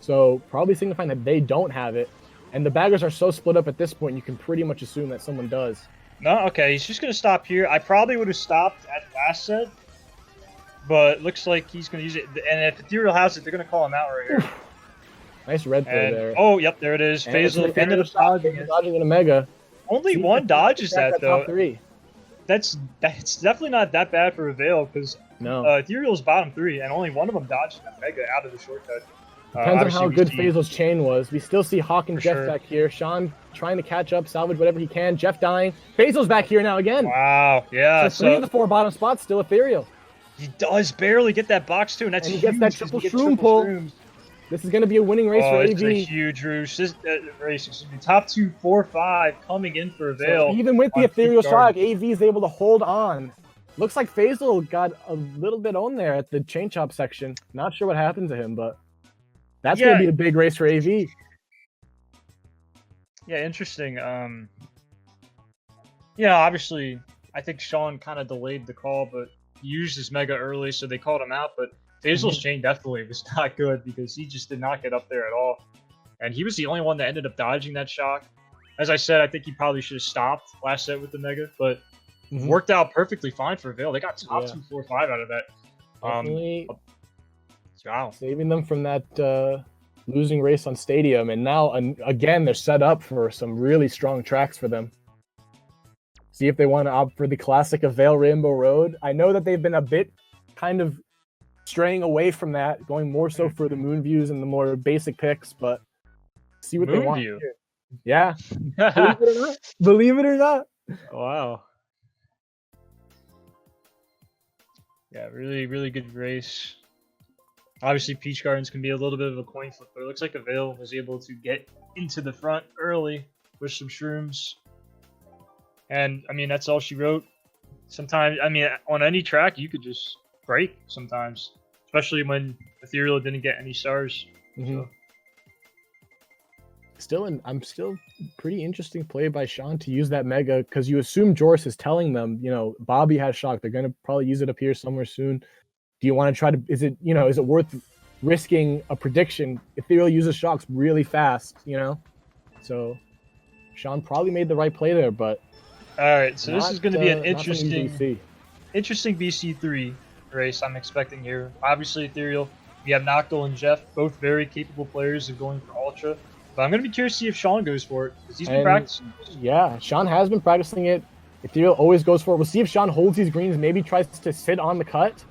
so probably signifying that they don't have it. And the baggers are so split up at this point, you can pretty much assume that someone does. No, okay, he's just going to stop here. I probably would have stopped at last set, but looks like he's going to use it. And if Ethereal has it, they're going to call him out right here. Nice red throw there. Oh, yep, there it is. Faisal ended up dodging in a mega. Only one dodges that, though. Top 3. That's definitely not that bad for Avail, because Ethereal's bottom 3, and only one of them dodged a mega out of the shortcut. Depends on how good Faisal's chain was. We still see Hawk and Jeff back here. Shawn trying to catch up, salvage whatever he can. Jeff dying. Faisal's back here now again. Wow, yeah. So 3 of the 4 bottom spots still Ethereal. He does barely get that box too, and that's huge. He gets that triple shroom pull. This is going to be a winning race for AV. It's a huge race. Top 2, 4, 5 coming in for Avail. So even with the Ethereal shock, AV is able to hold on. Looks like Faisal got a little bit on there at the chain chop section. Not sure what happened to him, but that's going to be a big race for AV. Yeah, interesting. Yeah, obviously, I think Shawn kind of delayed the call, but he used his mega early, so they called him out. But Faisal's chain definitely was not good because he just did not get up there at all. And he was the only one that ended up dodging that shock. As I said, I think he probably should have stopped last set with the mega, but worked out perfectly fine for Avail. They got top 2, 4, 5 out of that. Wow. Saving them from that losing race on Stadium, and now again they're set up for some really strong tracks for them. See if they want to opt for the classic Avail Rainbow Road. I know that they've been a bit kind of straying away from that, going more so for the moon views and the more basic picks, but see what they want here. Yeah. Believe it or not. Wow. Yeah, really, really good race. Obviously, Peach Gardens can be a little bit of a coin flip, but it looks like Avail was able to get into the front early with some shrooms. And, I mean, that's all she wrote. Sometimes, I mean, on any track, you could just break sometimes, especially when Ethereal didn't get any stars. So. I'm still pretty interesting play by Shawn to use that mega, because you assume Joris is telling them, you know, Bobby has shock. They're going to probably use it up here somewhere soon. Do you want to try to, is it worth risking a prediction? Ethereal uses shocks really fast, you know? So Shawn probably made the right play there, but All right, so this is going to be an Not from UBC. interesting BC3 race I'm expecting here. Obviously, Ethereal, we have noct'l and Jeff, both very capable players of going for Ultra. But I'm going to be curious to see if Shawn goes for it, because he's been practicing. Yeah, Shawn has been practicing it. Ethereal always goes for it. We'll see if Shawn holds these greens, maybe tries to sit on the cut.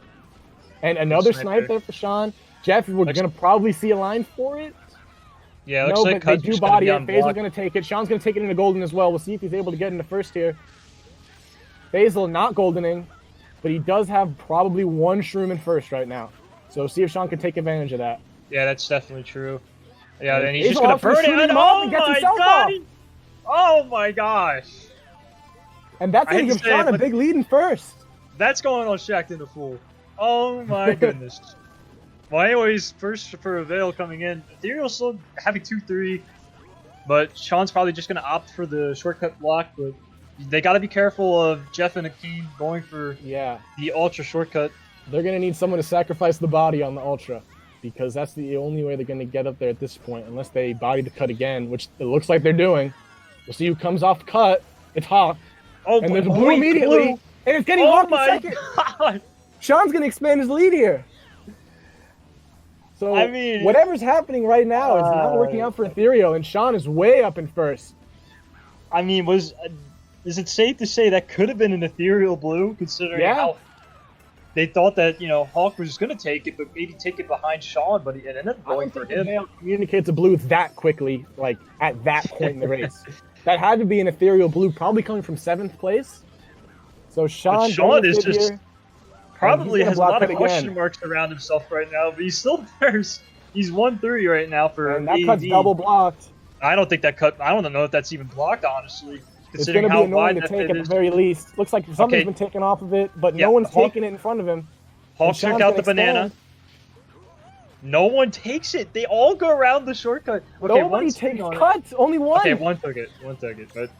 And another snipe there for Shawn. Jeff, we're going to probably see a line for it. Yeah, it looks like they do body it. Fazel's going to take it. Shawn's going to take it into golden as well. We'll see if he's able to get into first here. Fazel not goldening, but he does have probably one shroom in first right now. So see if Shawn can take advantage of that. Yeah, that's definitely true. Yeah, then he's Fazel just going to burn it. Oh my god! Oh my gosh! And that's going to give Shawn a big lead in first. That's going on Shacked in the Fool. Oh my goodness. Well, anyways, first for Avail coming in. Ethereal still having 2-3, but Shawn's probably just going to opt for the shortcut block, but they got to be careful of Jeff and Akeem going for the Ultra shortcut. They're going to need someone to sacrifice the body on the Ultra, because that's the only way they're going to get up there at this point, unless they body the cut again, which it looks like they're doing. We'll see who comes off the cut. It's Hawk. Oh, and there's a blue immediately, and it's getting Hawk in second. God. Shawn's going to expand his lead here. So, I mean, whatever's happening right now is not working out for Ethereal, and Shawn is way up in first. I mean, is it safe to say that could have been an Ethereal blue, considering how they thought that, Hawk was going to take it, but maybe take it behind Shawn, but it ended up going for him. Avail communicates a blue that quickly, like, at that point in the race. That had to be an Ethereal blue, probably coming from 7th place. So Shawn is just... probably has a lot of question marks around himself right now, but he's still first. He's 1-3 right now for and that cut's double blocked. I don't think that cut. I don't know if that's even blocked, honestly. It's going to be annoying to take at the very least. Looks like something's been taken off of it, but no one's taking it in front of him. Hawk took out the banana. No one takes it. They all go around the shortcut. Okay, nobody takes cuts. Only one. Okay, one took it. But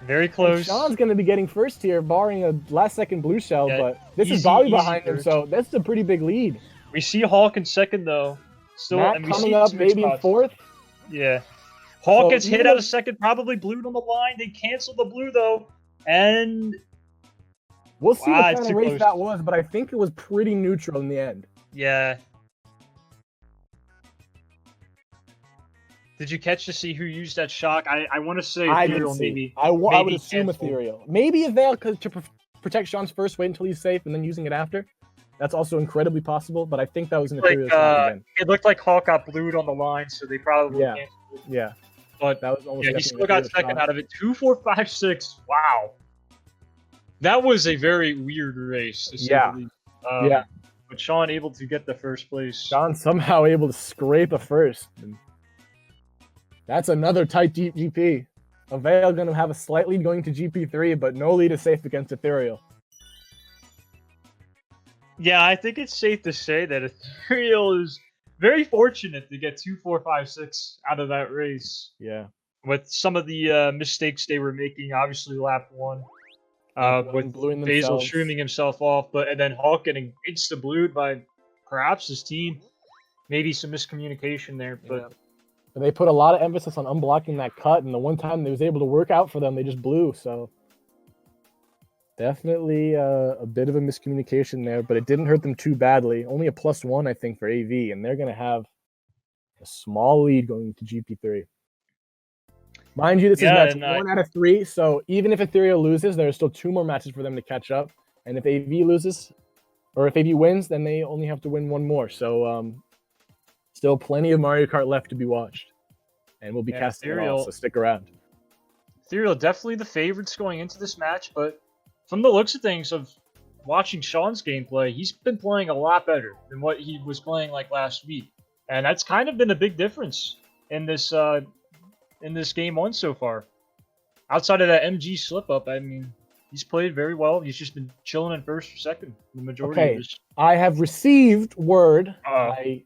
very close. And Shawn's going to be getting first here, barring a last-second blue shell, but this is Bobby behind him, so that's a pretty big lead. We see Hawk in second, though. Still, Matt coming up maybe in fourth. Yeah. Hawk gets hit out of second, probably blued on the line. They cancel the blue, though, and... we'll see what kind of race that was, but I think it was pretty neutral in the end. Yeah. Did you catch to see who used that shock? I want to say Ethereal, maybe. I would assume Ethereal. Maybe Avail to protect Shawn's first, wait until he's safe, and then using it after. That's also incredibly possible, but I think that was an Ethereal shot again. It looked like Hawk got blued on the line, so they probably canceled it. Yeah. But that was almost he still got second out of it. 2-4-5-6. Wow. That was a very weird race, to say the least. But Shawn able to get the first place. Shawn somehow able to scrape a first. That's another tight GP. Avail going to have a slight lead going to GP3, but no lead is safe against Ethereal. Yeah, I think it's safe to say that Ethereal is very fortunate to get 2-4-5-6 out of that race. Yeah. With some of the mistakes they were making, obviously lap 1. With Fazel shrooming himself off, and then Hawk getting insta-blued by perhaps his team. Maybe some miscommunication there, but... And they put a lot of emphasis on unblocking that cut, and the one time they was able to work out for them, they just blew. So definitely a bit of a miscommunication there, but it didn't hurt them too badly. Only a +1, I think, for AV, and they're going to have a small lead going to GP3. Mind you, this is match 1 out of 3, so even if Ethereal loses, there are still 2 more matches for them to catch up. And if AV loses, or if AV wins, then they only have to win 1 more. So still plenty of Mario Kart left to be watched. And we'll be casting it all, so stick around. Ethereal definitely the favorites going into this match, but from the looks of things, of watching Shawn's gameplay, he's been playing a lot better than what he was playing like last week. And that's kind of been a big difference in this game 1 so far. Outside of that MG slip-up, I mean, he's played very well. He's just been chilling in first or second the majority of this. I have received word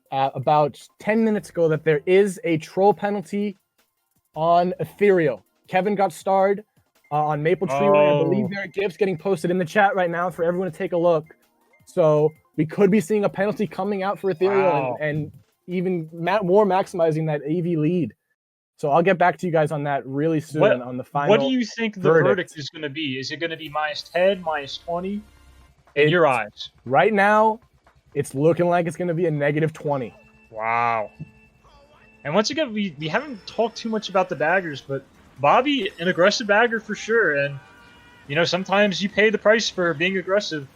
about 10 minutes ago that there is a troll penalty on Ethereal. Kevin got starred on Maple Tree Way. I believe there are GIFs getting posted in the chat right now for everyone to take a look. So we could be seeing a penalty coming out for Ethereal and even more maximizing that AV lead. So I'll get back to you guys on that really soon on the final. What do you think the verdict is going to be? Is it going to be -10, -20? In your eyes? Right now, it's looking like it's going to be a -20. Wow. And once again, we haven't talked too much about the baggers, but Bobby, an aggressive bagger for sure. And, you know, sometimes you pay the price for being aggressive.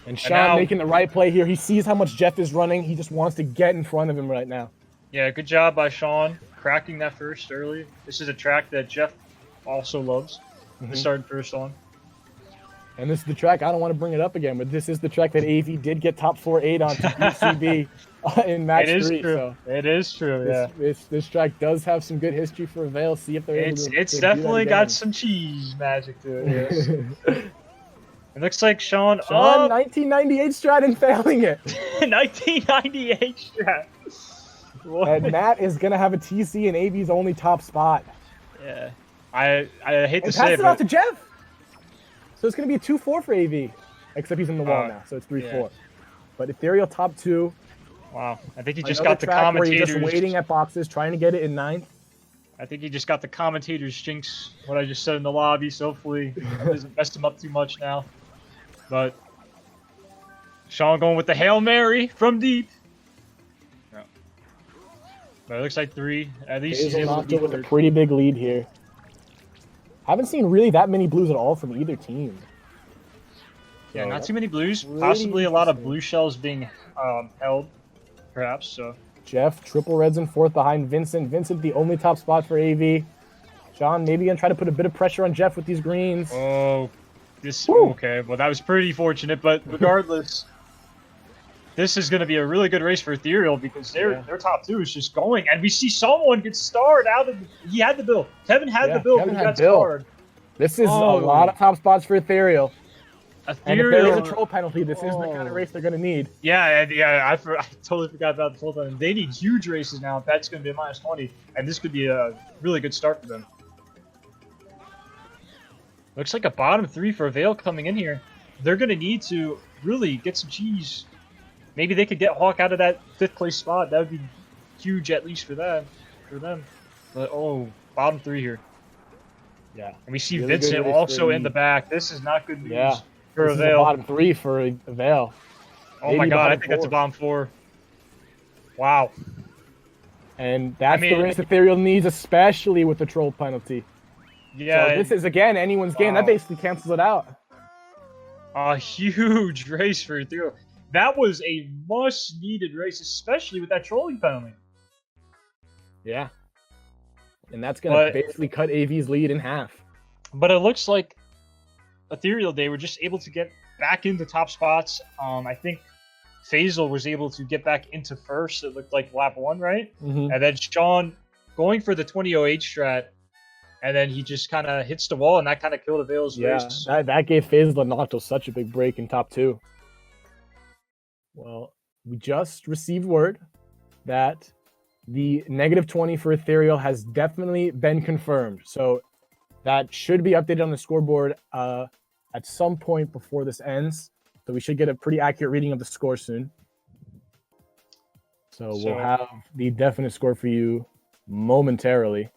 And Shawn making the right play here. He sees how much Jeff is running. He just wants to get in front of him right now. Yeah, good job by Shawn, cracking that first early. This is a track that Jeff also loves. To start first on. And this is the track, I don't want to bring it up again, but this is the track that AV did get top 4-8 on to BCB in match 3. It is true. So it is true, yeah. This track does have some good history for Avail. See if they're able to It's definitely got some cheese magic to it, yes. It looks like Shawn 1998 strat and failing it. 1998 strat. And Matt is going to have a TC in AV's only top spot. Yeah. I hate to say it, but... Pass it off to Jeff! So it's going to be a 2-4 for AV. Except he's in the wall now, so it's 3-4. Yeah. But Ethereal top 2. Wow. I think he just got the commentators. Where he's just waiting at boxes, trying to get it in 9th. I think he just got the commentators jinx what I just said in the lobby, so hopefully it doesn't mess him up too much now. But Shawn going with the Hail Mary from deep. No. But it looks like 3. At least he's able to with a pretty big lead here. Haven't seen really that many blues at all from either team. Yeah, not too many blues. Possibly a lot of blue shells being held, perhaps. So Jeff, triple reds in 4th behind Vincent. Vincent, the only top spot for AV. Shawn, maybe gonna try to put a bit of pressure on Jeff with these greens. Oh, okay. Well, that was pretty fortunate, but regardless, this is gonna be a really good race for Ethereal because their top 2 is just going, and we see someone get starred out of. He had the bill. Kevin had the bill, but he got starred. This is a lot of top spots for Ethereal. And if there is a troll penalty, this is the kind of race they're going to need. Yeah, I totally forgot about the troll penalty. They need huge races now if that's going to be a -20, and this could be a really good start for them. Looks like a bottom 3 for Avail coming in here. They're going to need to really get some cheese. Maybe they could get Hawk out of that 5th place spot. That would be huge, at least for them. But bottom 3 here. Yeah. And we see really Vincent also in the back. This is not good news. Yeah. For this Avail. Is bottom 3 for Avail. Oh my god, I think that's a bottom 4. Wow. And that's the race Ethereal needs, especially with the troll penalty. Yeah. So this is, again, anyone's game. That basically cancels it out. A huge race for Ethereal. That was a much-needed race, especially with that trolling penalty. Yeah. And that's going to basically cut AV's lead in half. But it looks like Ethereal, they were just able to get back into top spots. I think Faisal was able to get back into 1st. It looked like lap 1, right? And then Shawn going for the 2008 strat, and then he just kind of hits the wall, and that kind of killed Avail's race. Yeah, that gave Faisal and noct'l such a big break in top 2. Well, we just received word that the -20 for Ethereal has definitely been confirmed. So that should be updated on the scoreboard at some point before this ends. So we should get a pretty accurate reading of the score soon. So we'll have the definite score for you momentarily.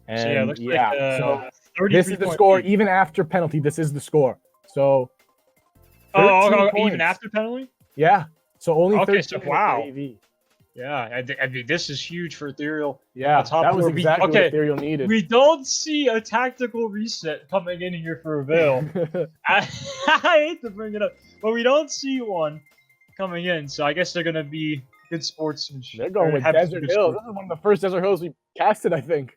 And so it looks like, so this is the score even after penalty. This is the score. So even after penalty? Yeah. So only 13 so wow. Yeah, I mean, this is huge for Ethereal. Yeah, that was exactly what Ethereal needed. We don't see a tactical reset coming in here for Avail. I hate to bring it up, but we don't see one coming in, so I guess they're going to be good sportsmanship. They're going with Desert Hills. This is one of the first Desert Hills we casted, I think.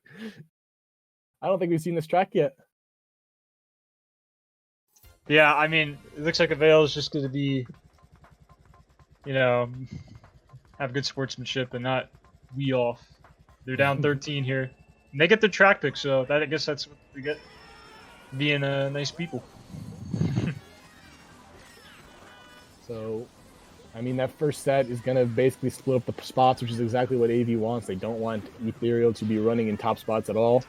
I don't think we've seen this track yet. Yeah, I mean, it looks like Avail is just going to be, have good sportsmanship and not wee off. They're down 13 here. And they get their track pick, so I guess that's what we get. Being nice people. So, I mean, that first set is going to basically split up the spots, which is exactly what AV wants. They don't want Ethereal to be running in top spots at all.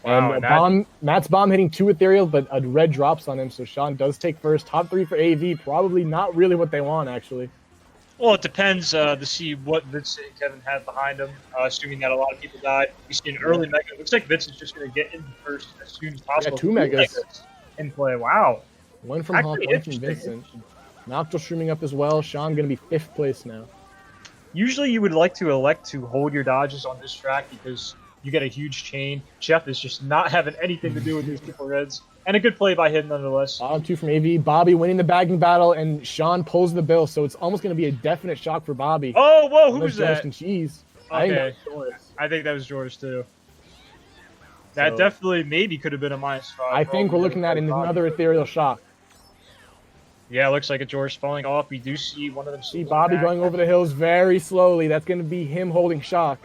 Wow, and Matt's bomb hitting 2 Ethereal, but a red drops on him, so Shawn does take 1st. Top 3 for AV, probably not really what they want, actually. Well, it depends to see what Vincent and Kevin have behind them, assuming that a lot of people died. We see an early mega. It looks like Vincent's just going to get in first as soon as possible. Yeah, two megas in play. Wow. One from Hawk, one from Vincent. noct'l streaming up as well. Shawn going to be 5th place now. Usually you would like to elect to hold your dodges on this track because you get a huge chain. Jeff is just not having anything to do with these triple reds. And a good play by him nonetheless. Bottom 2 from AV. Bobby winning the bagging battle, and Shawn pulls the bill, so it's almost going to be a definite shock for Bobby. Oh, whoa, who was that? Cheese. Okay. I think that was George, too. That definitely maybe could have been a -5. I think we're looking at another Ethereal shock. Yeah, it looks like a George falling off. We do see one of them. See Bobby going over the hills very slowly. That's going to be him holding shock.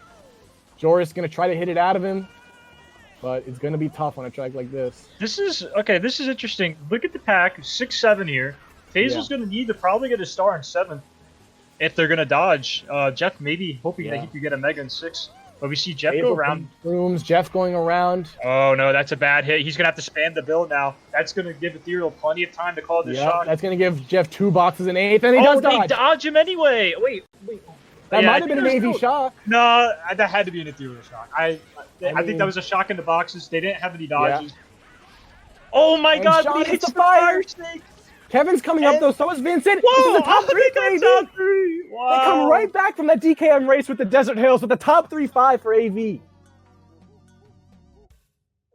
Joris going to try to hit it out of him, but it's going to be tough on a track like this. This is interesting. Look at the pack, 6-7 here. Faisal's going to need to probably get a star in 7th if they're going to dodge. Jeff maybe hoping that he could get a mega in 6th. But we see Jeff go around. Rooms, Jeff going around. Oh, no, that's a bad hit. He's going to have to spam the build now. That's going to give Ethereal plenty of time to call this shot. That's going to give Jeff 2 boxes in 8th, and he does dodge. They dodge him anyway. Wait. That might have been an AV shock. No, that had to be an Ethereal shock. I think that was a shock in the boxes. They didn't have any dodges. Yeah. Oh, my God, but he hits the fire snake. Kevin's coming up, though. So is Vincent. Whoa, this is the top 3 for AV. Top 3. Wow. They come right back from that DKM race with the Desert Hills with the top 3-5 for AV.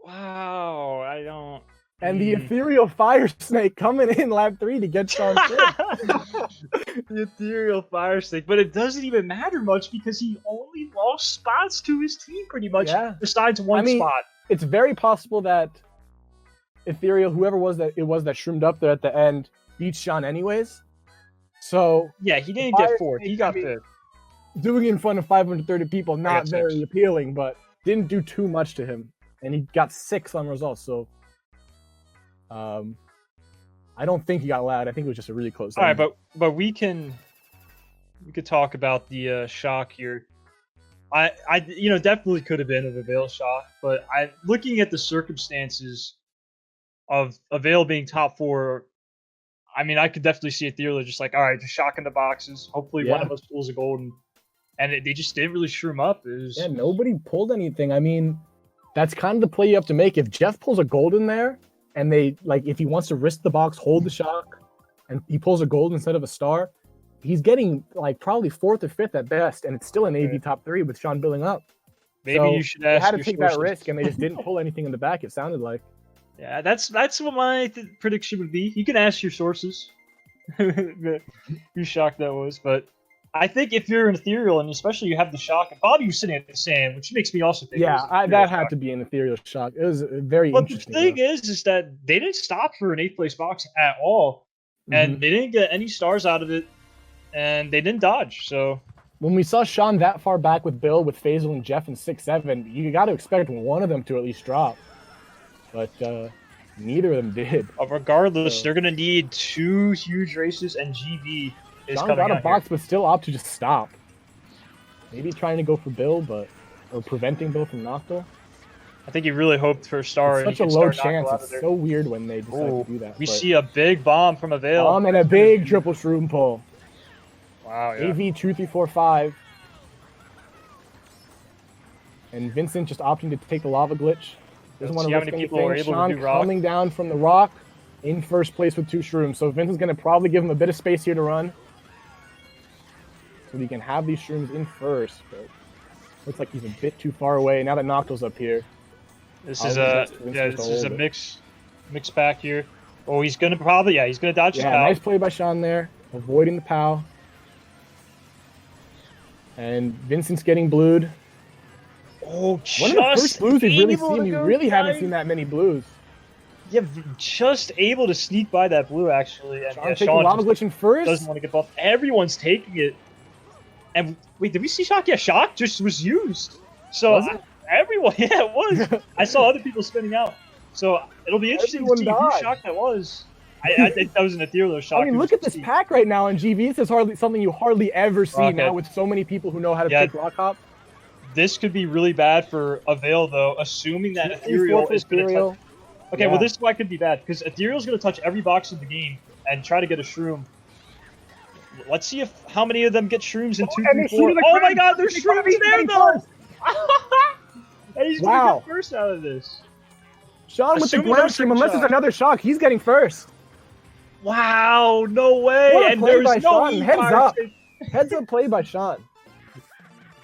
Wow, I don't... And the Ethereal Fire Snake coming in lap 3 to get Shawn. The Ethereal Fire Snake. But it doesn't even matter much because he only lost spots to his team pretty much, besides one spot. It's very possible that Ethereal, whoever that shroomed up there at the end, beat Shawn anyways. So yeah, he didn't get 4th. He got 5th. Doing it in front of 530 people, not very appealing, but didn't do too much to him. And he got 6 on results, so I don't think he got loud. I think it was just a really close. All right, but we could talk about the shock here. I definitely could have been an Avail shock, but looking at the circumstances of Avail being top 4, I mean, I could definitely see Ethereal just like, all right, just shocking the boxes. Hopefully one of us pulls a golden. And they just didn't really shroom up. Nobody pulled anything. I mean, that's kind of the play you have to make. If Jeff pulls a golden there, and if he wants to risk the box, hold the shock, and he pulls a gold instead of a star, he's getting probably 4th or 5th at best, and it's still an AV top 3 with Shawn building up. Maybe you should ask. They had to take that risk, and they just didn't pull anything in the back. It sounded like. Yeah, that's what my prediction would be. You can ask your sources who shocked that was, but I think if you're an Ethereal, and especially you have the shock, and Bobby was sitting at the sand, which makes me also think. Yeah, that had to be an Ethereal shock. It was very interesting. But the thing is that they didn't stop for an 8th place box at all, and they didn't get any stars out of it, and they didn't dodge. So when we saw Shawn that far back with Bill, with Faisal and Jeff in 6-7, you got to expect one of them to at least drop. But neither of them did. Regardless, they're going to need 2 huge races, and GB is Shawn coming got a out box, here. but still opt to just stop. Maybe trying to go for Bill, or preventing Bill from noct'l. I think he really hoped for a star. It's such a low chance. It's so weird when they decide to do that. We see a big bomb from Avail. Bomb and a big triple shroom pull. Wow, yeah. AV 2, 3, 4, 5. And Vincent just opting to take the lava glitch. Doesn't want to risk anything. Shawn coming down from the rock in first place with 2 shrooms. So Vincent's going to probably give him a bit of space here to run. So he can have these shrooms in first. But looks like he's a bit too far away now that noct'l's up here. This is a mix pack here. Oh, he's going to probably, he's going to dodge his POW. Nice play by Shawn there, avoiding the POW. And Vincent's getting blued. Oh, one of the first blues we've really seen. We really haven't seen that many blues. Yeah, just able to sneak by that blue, actually. And taking lava glitch in first. Doesn't want to get buffed. Everyone's taking it. And wait, did we see Shock? Yeah, Shock just was used. So everyone, it was. I saw other people spinning out. So it'll be interesting to see who Shock that was. I think that was an Ethereal Shock. I mean, look at this pack right now in GV. This is hardly something you hardly ever see now with so many people who know how to pick Rock Hop. This could be really bad for Avail, though, assuming that Ethereal is going to touch... Okay, well, this is why it could be bad, because Ethereal's going to touch every box in the game and try to get a shroom. Let's see how many of them get shrooms in 2, and 3, they 4. shoot the Oh my crowd. God, there's They're gonna shrooms be there getting though. first. And he's Wow. gonna get first out of this. Shawn with the Assuming ground there's stream, a unless shock. there's another shock, he's getting first. Wow, no way. What a And play there's by no Shawn. E Heads fire up. safe. Heads up play by Shawn.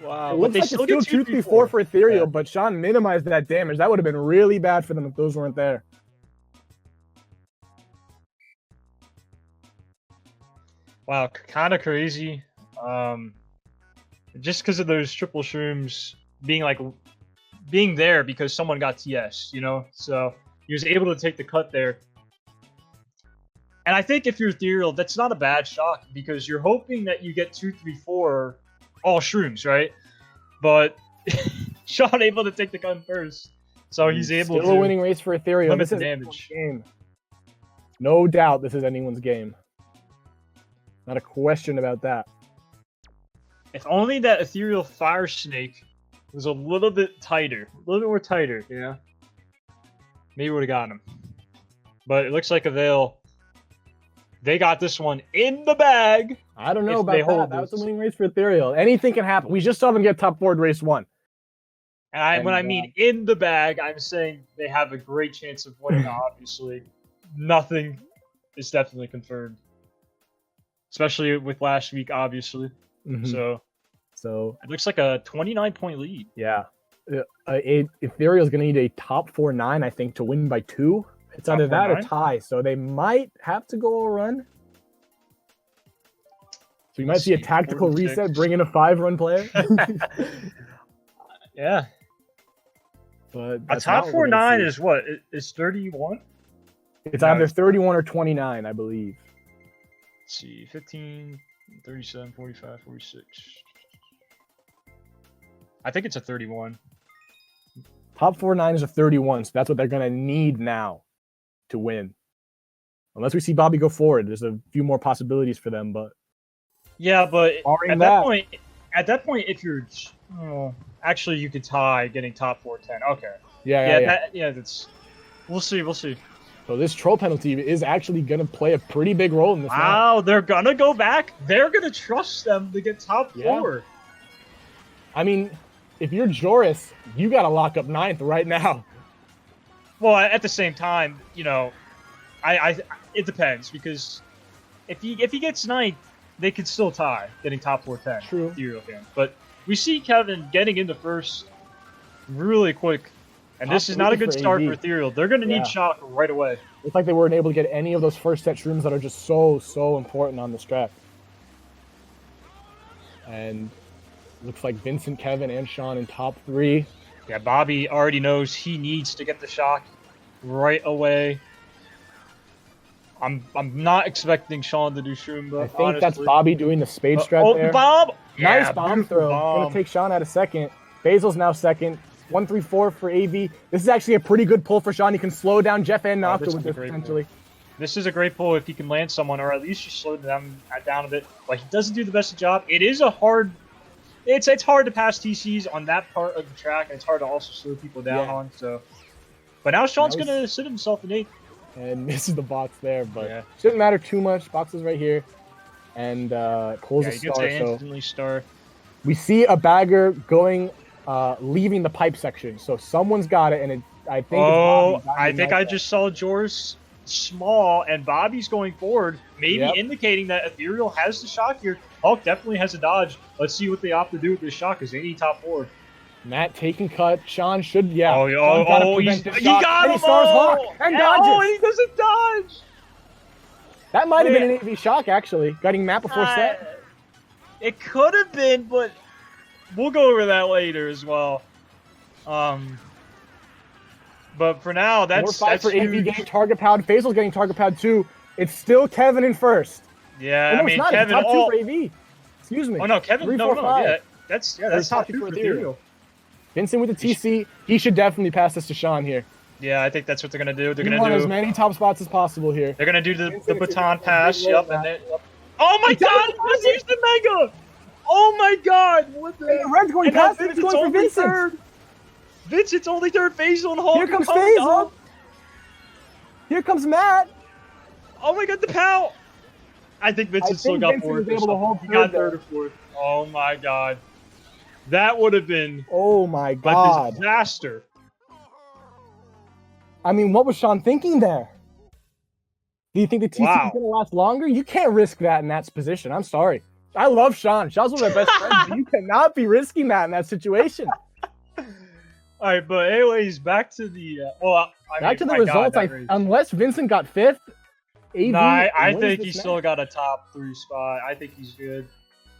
Wow, It but looks they like still it's still get 2, 3, 2-3-4 4 for Ethereal, Yeah. but Shawn minimized that damage. That would have been really bad for them if those weren't there. Wow, kind of crazy. Just because of those triple shrooms being there because someone got TS, you know? So he was able to take the cut there. And I think if you're Ethereal, that's not a bad shock because you're hoping that you get 2, 3, 4 all shrooms, right? But Shawn able to take the gun first. So he's able Still to a winning race for Ethereal. limit This the is damage. anyone's game. No doubt this is anyone's game. Not a question about that. If only that Ethereal Fire Snake was a little bit tighter. A little bit more tighter, you know? Maybe would have gotten him. But it looks like Avail, they got this one in the bag. I don't know If they about that. hold That was a this. winning race for Ethereal. Anything can happen. We just saw them get top 4 in race 1. And when I mean in the bag, I'm saying they have a great chance of winning, obviously. Nothing is definitely confirmed. Especially with last week, obviously. So It looks like a 29-point lead. yeah, Ethereal is going to need a top 4-9, I think, to win by 2. It's either that or 4-9? tie, so they might have to go a run. So you might see a tactical 46. reset, bring in a 5-run player. Yeah. But A top 4-9 is what? Is 31? It's either 31 or 29, I believe. Let's see, 15, 37, 45, 46. I think it's a 31. Top 4-9 is a 31, so that's what they're going to need now to win. Unless we see Bobby go forward, there's a few more possibilities for them, but Yeah, but Barring at that. that point, if you're, actually, you could tie getting top 410. Okay. yeah. That's. We'll see. So this troll penalty is actually going to play a pretty big role in this match. Wow, they're gonna go back. They're gonna trust them to get top 4. I mean, if you're Joris, you got to lock up 9th right now. Well, at the same time, you know, it depends because if he gets 9th, they could still tie, getting top 410. True. Ethereal can. But we see Kevin getting into first really quick, and this is not a good start for Ethereal. They're going to need shock right away. Looks like they weren't able to get any of those first set shrooms that are just so important on this track. And looks like Vincent, Kevin, and Shawn in top 3. Yeah, Bobby already knows he needs to get the shock right away. I'm not expecting Shawn to do shroom, but I think that's Bobby doing the spade strat there. Bomb! Nice Yeah, bomb throw. Gonna take Shawn out of second. Basil's now second. 1-3-4 for AV. This is actually a pretty good pull for Shawn. He can slow down Jeff and noct'l with this potentially. This is a great pull if he can land someone, or at least just slow them down a bit. But he doesn't do the best job. It is a hard. It's hard to pass TCs on that part of the track, and it's hard to also slow people down on. So, but now Shawn's gonna sit himself in 8th. And misses the box there, but shouldn't matter too much. Box is right here, and pulls a star. Instantly star. We see a bagger going, leaving the pipe section. So someone's got it, and I think. Oh, I think I just saw Joris small, and Bobby's going forward, maybe indicating that Ethereal has the shock here. Hulk definitely has a dodge. Let's see what they opt to do with this shock, because they need top 4. Matt taking cut. Shawn should, he got him! He stars Hawk and dodges. Oh, he doesn't dodge! That might have been an AV shock, actually. Getting Matt before set. It could have been, but we'll go over that later as well. But for now, that's for AV getting target pound. Faisal's getting target pound too. It's still Kevin in first. Yeah, I mean, it's Kevin. Top 2 for AV. Excuse me. Oh no, Kevin. 3, no, 4, 5. yeah, that's top 2 for Ethereal. Vincent with the TC. He should definitely pass this to Shawn here. Yeah, I think that's what they're gonna do. They're gonna do as many top spots as possible here. They're gonna do the baton pass. Yep. And then, oh my God! Let's use the mega. Oh my God! What the? Red's going past it. It's going for Vincent. Third. Vincent's only third. Faisal and Hulk. Here comes Faisal. Here comes Matt. Oh my God! The pow. I think Vincent still think got Vincent fourth. was able to hold He got third third or fourth. Oh my god. That would have been Oh my a god. disaster. I mean, what was Shawn thinking there? Do you think the TC is Wow. going to last longer? You can't risk that in that position. I'm sorry. I love Shawn. Shawn's one of my best friends, but you cannot be risking that in that situation. All right, but anyways, back to the Back to the results. Unless Vincent got fifth, AV. No, I wins think this he match. still got a top 3 spot. I think he's good.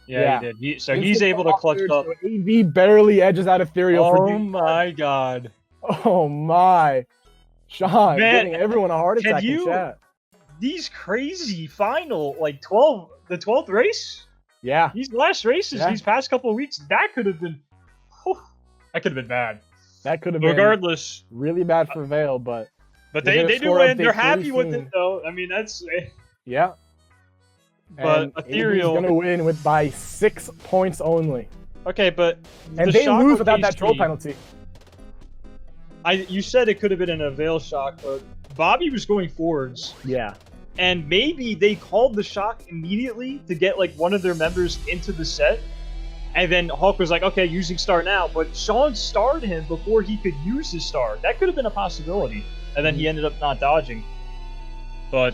Yeah, Yeah. he did. So Vincent he's able to got clutch third, up. so AV barely edges out Ethereal for Oh game my god. Oh my. Shawn, Man, giving everyone a heart attack in chat. These crazy final, like the 12th race? Yeah. These last races, these past couple of weeks, that could have been, that could have been bad. That could have been regardless really bad for Avail, but they do win. They're happy with it though. I mean, that's yeah. But Ethereal is gonna win by 6 points only. Okay, but and they lose without that troll penalty. You said it could have been an Avail shock, but Bobby was going forwards. Yeah. And maybe they called the shock immediately to get like one of their members into the set. And then Hulk was like, okay, using star now. But Shawn starred him before he could use his star. That could have been a possibility. And then he ended up not dodging. But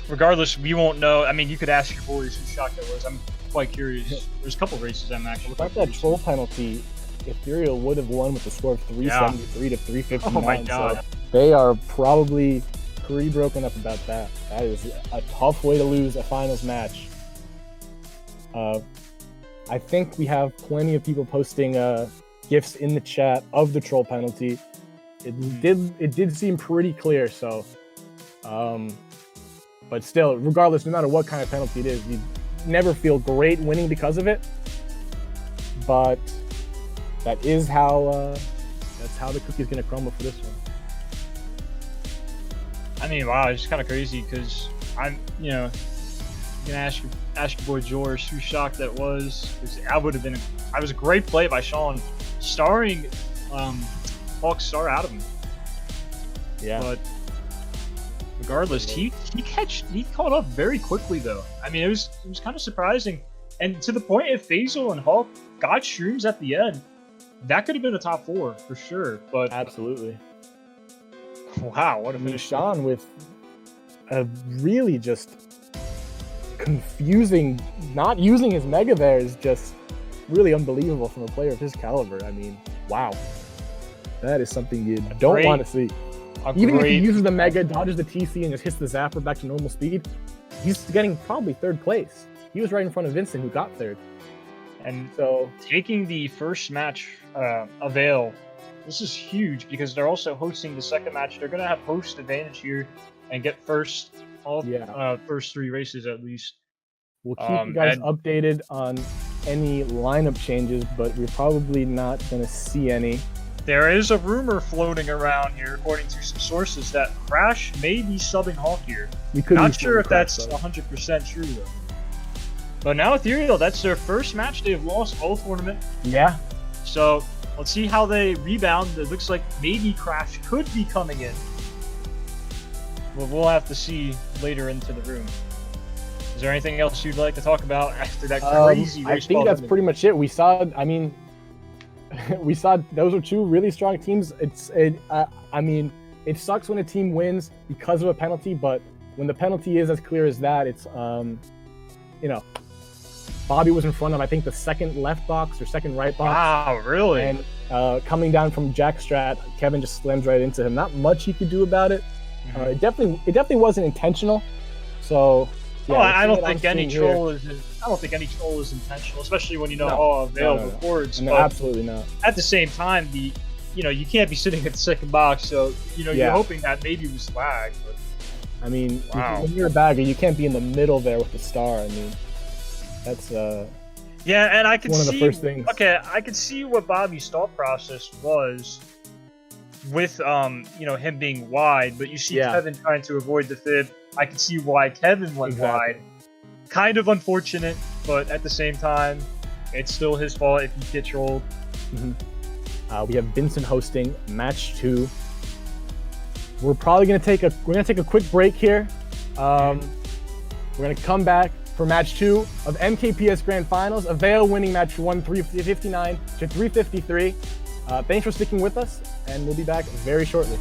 regardless, we won't know. I mean, you could ask your boys whose shock that was. I'm quite curious. There's a couple races I'm actually. Without that troll penalty, Ethereal would have won with the score of 373 to 359. Oh my god. So they are probably pretty broken up about that. That is a tough way to lose a finals match. I think we have plenty of people posting gifs in the chat of the troll penalty. It did seem pretty clear, so but still, regardless, no matter what kind of penalty it is, you never feel great winning because of it. But that is how that's how the cookie's gonna crumble for this one. I mean, wow, it's kind of crazy because I'm, gonna ask your boy George who shocked that was. Because I would have been. I was a great play by Shawn, starring Hawk's star out of him. Yeah. But regardless, he caught up very quickly though. I mean, it was kind of surprising, and to the point if Faisal and Hulk got shrooms at the end, that could have been a top 4 for sure. But absolutely. Wow, what a finish! Shawn with a really just confusing, not using his mega there is just really unbelievable from a player of his caliber. I mean, wow, that is something you don't want to see. Even if he uses the mega, dodges the TC, and just hits the zapper back to normal speed, he's getting probably 3rd place. He was right in front of Vincent, who got 3rd. And so taking the first match, Avail, this is huge because they're also hosting the second match. They're going to have host advantage here and get first 3 races at least. We'll keep you guys updated on any lineup changes, but we're probably not going to see any. There is a rumor floating around here, according to some sources, that Crash may be subbing Hawk here. Not sure if that's 100% true though. But now Ethereal, that's their first match they've lost all tournament. Yeah. So let's see how they rebound. It looks like maybe Crash could be coming in. Well, we'll have to see later into the room. Is there anything else you'd like to talk about after that crazy race? I think that's pretty much it. We saw, I mean, we saw those are 2 really strong teams. I mean, it sucks when a team wins because of a penalty, but when the penalty is as clear as that, it's, Bobby was in front of, I think, the 2nd left box or 2nd right box. Wow, really? And coming down from Jack Strat, Kevin just slams right into him. Not much he could do about it. It definitely wasn't intentional. So, yeah, I don't think any troll is intentional, especially when Avail records. No, absolutely not. At the same time, you can't be sitting at the 2nd box, so you're hoping that maybe it was lag. But I mean, when you're a bagger, you can't be in the middle there with the star. I mean, that's yeah, and I can one see of the first things. Okay, I can see what Bobby's thought process was with him being wide, but you see Kevin trying to avoid the fib. I can see why Kevin went wide. Kind of unfortunate, but at the same time, it's still his fault if you get trolled. We have Vincent hosting match 2. We're probably gonna take a quick break here. We're going to come back for match 2 of MKPS Grand Finals. Avail winning match 1, 359 to 353. Thanks for sticking with us, and we'll be back very shortly.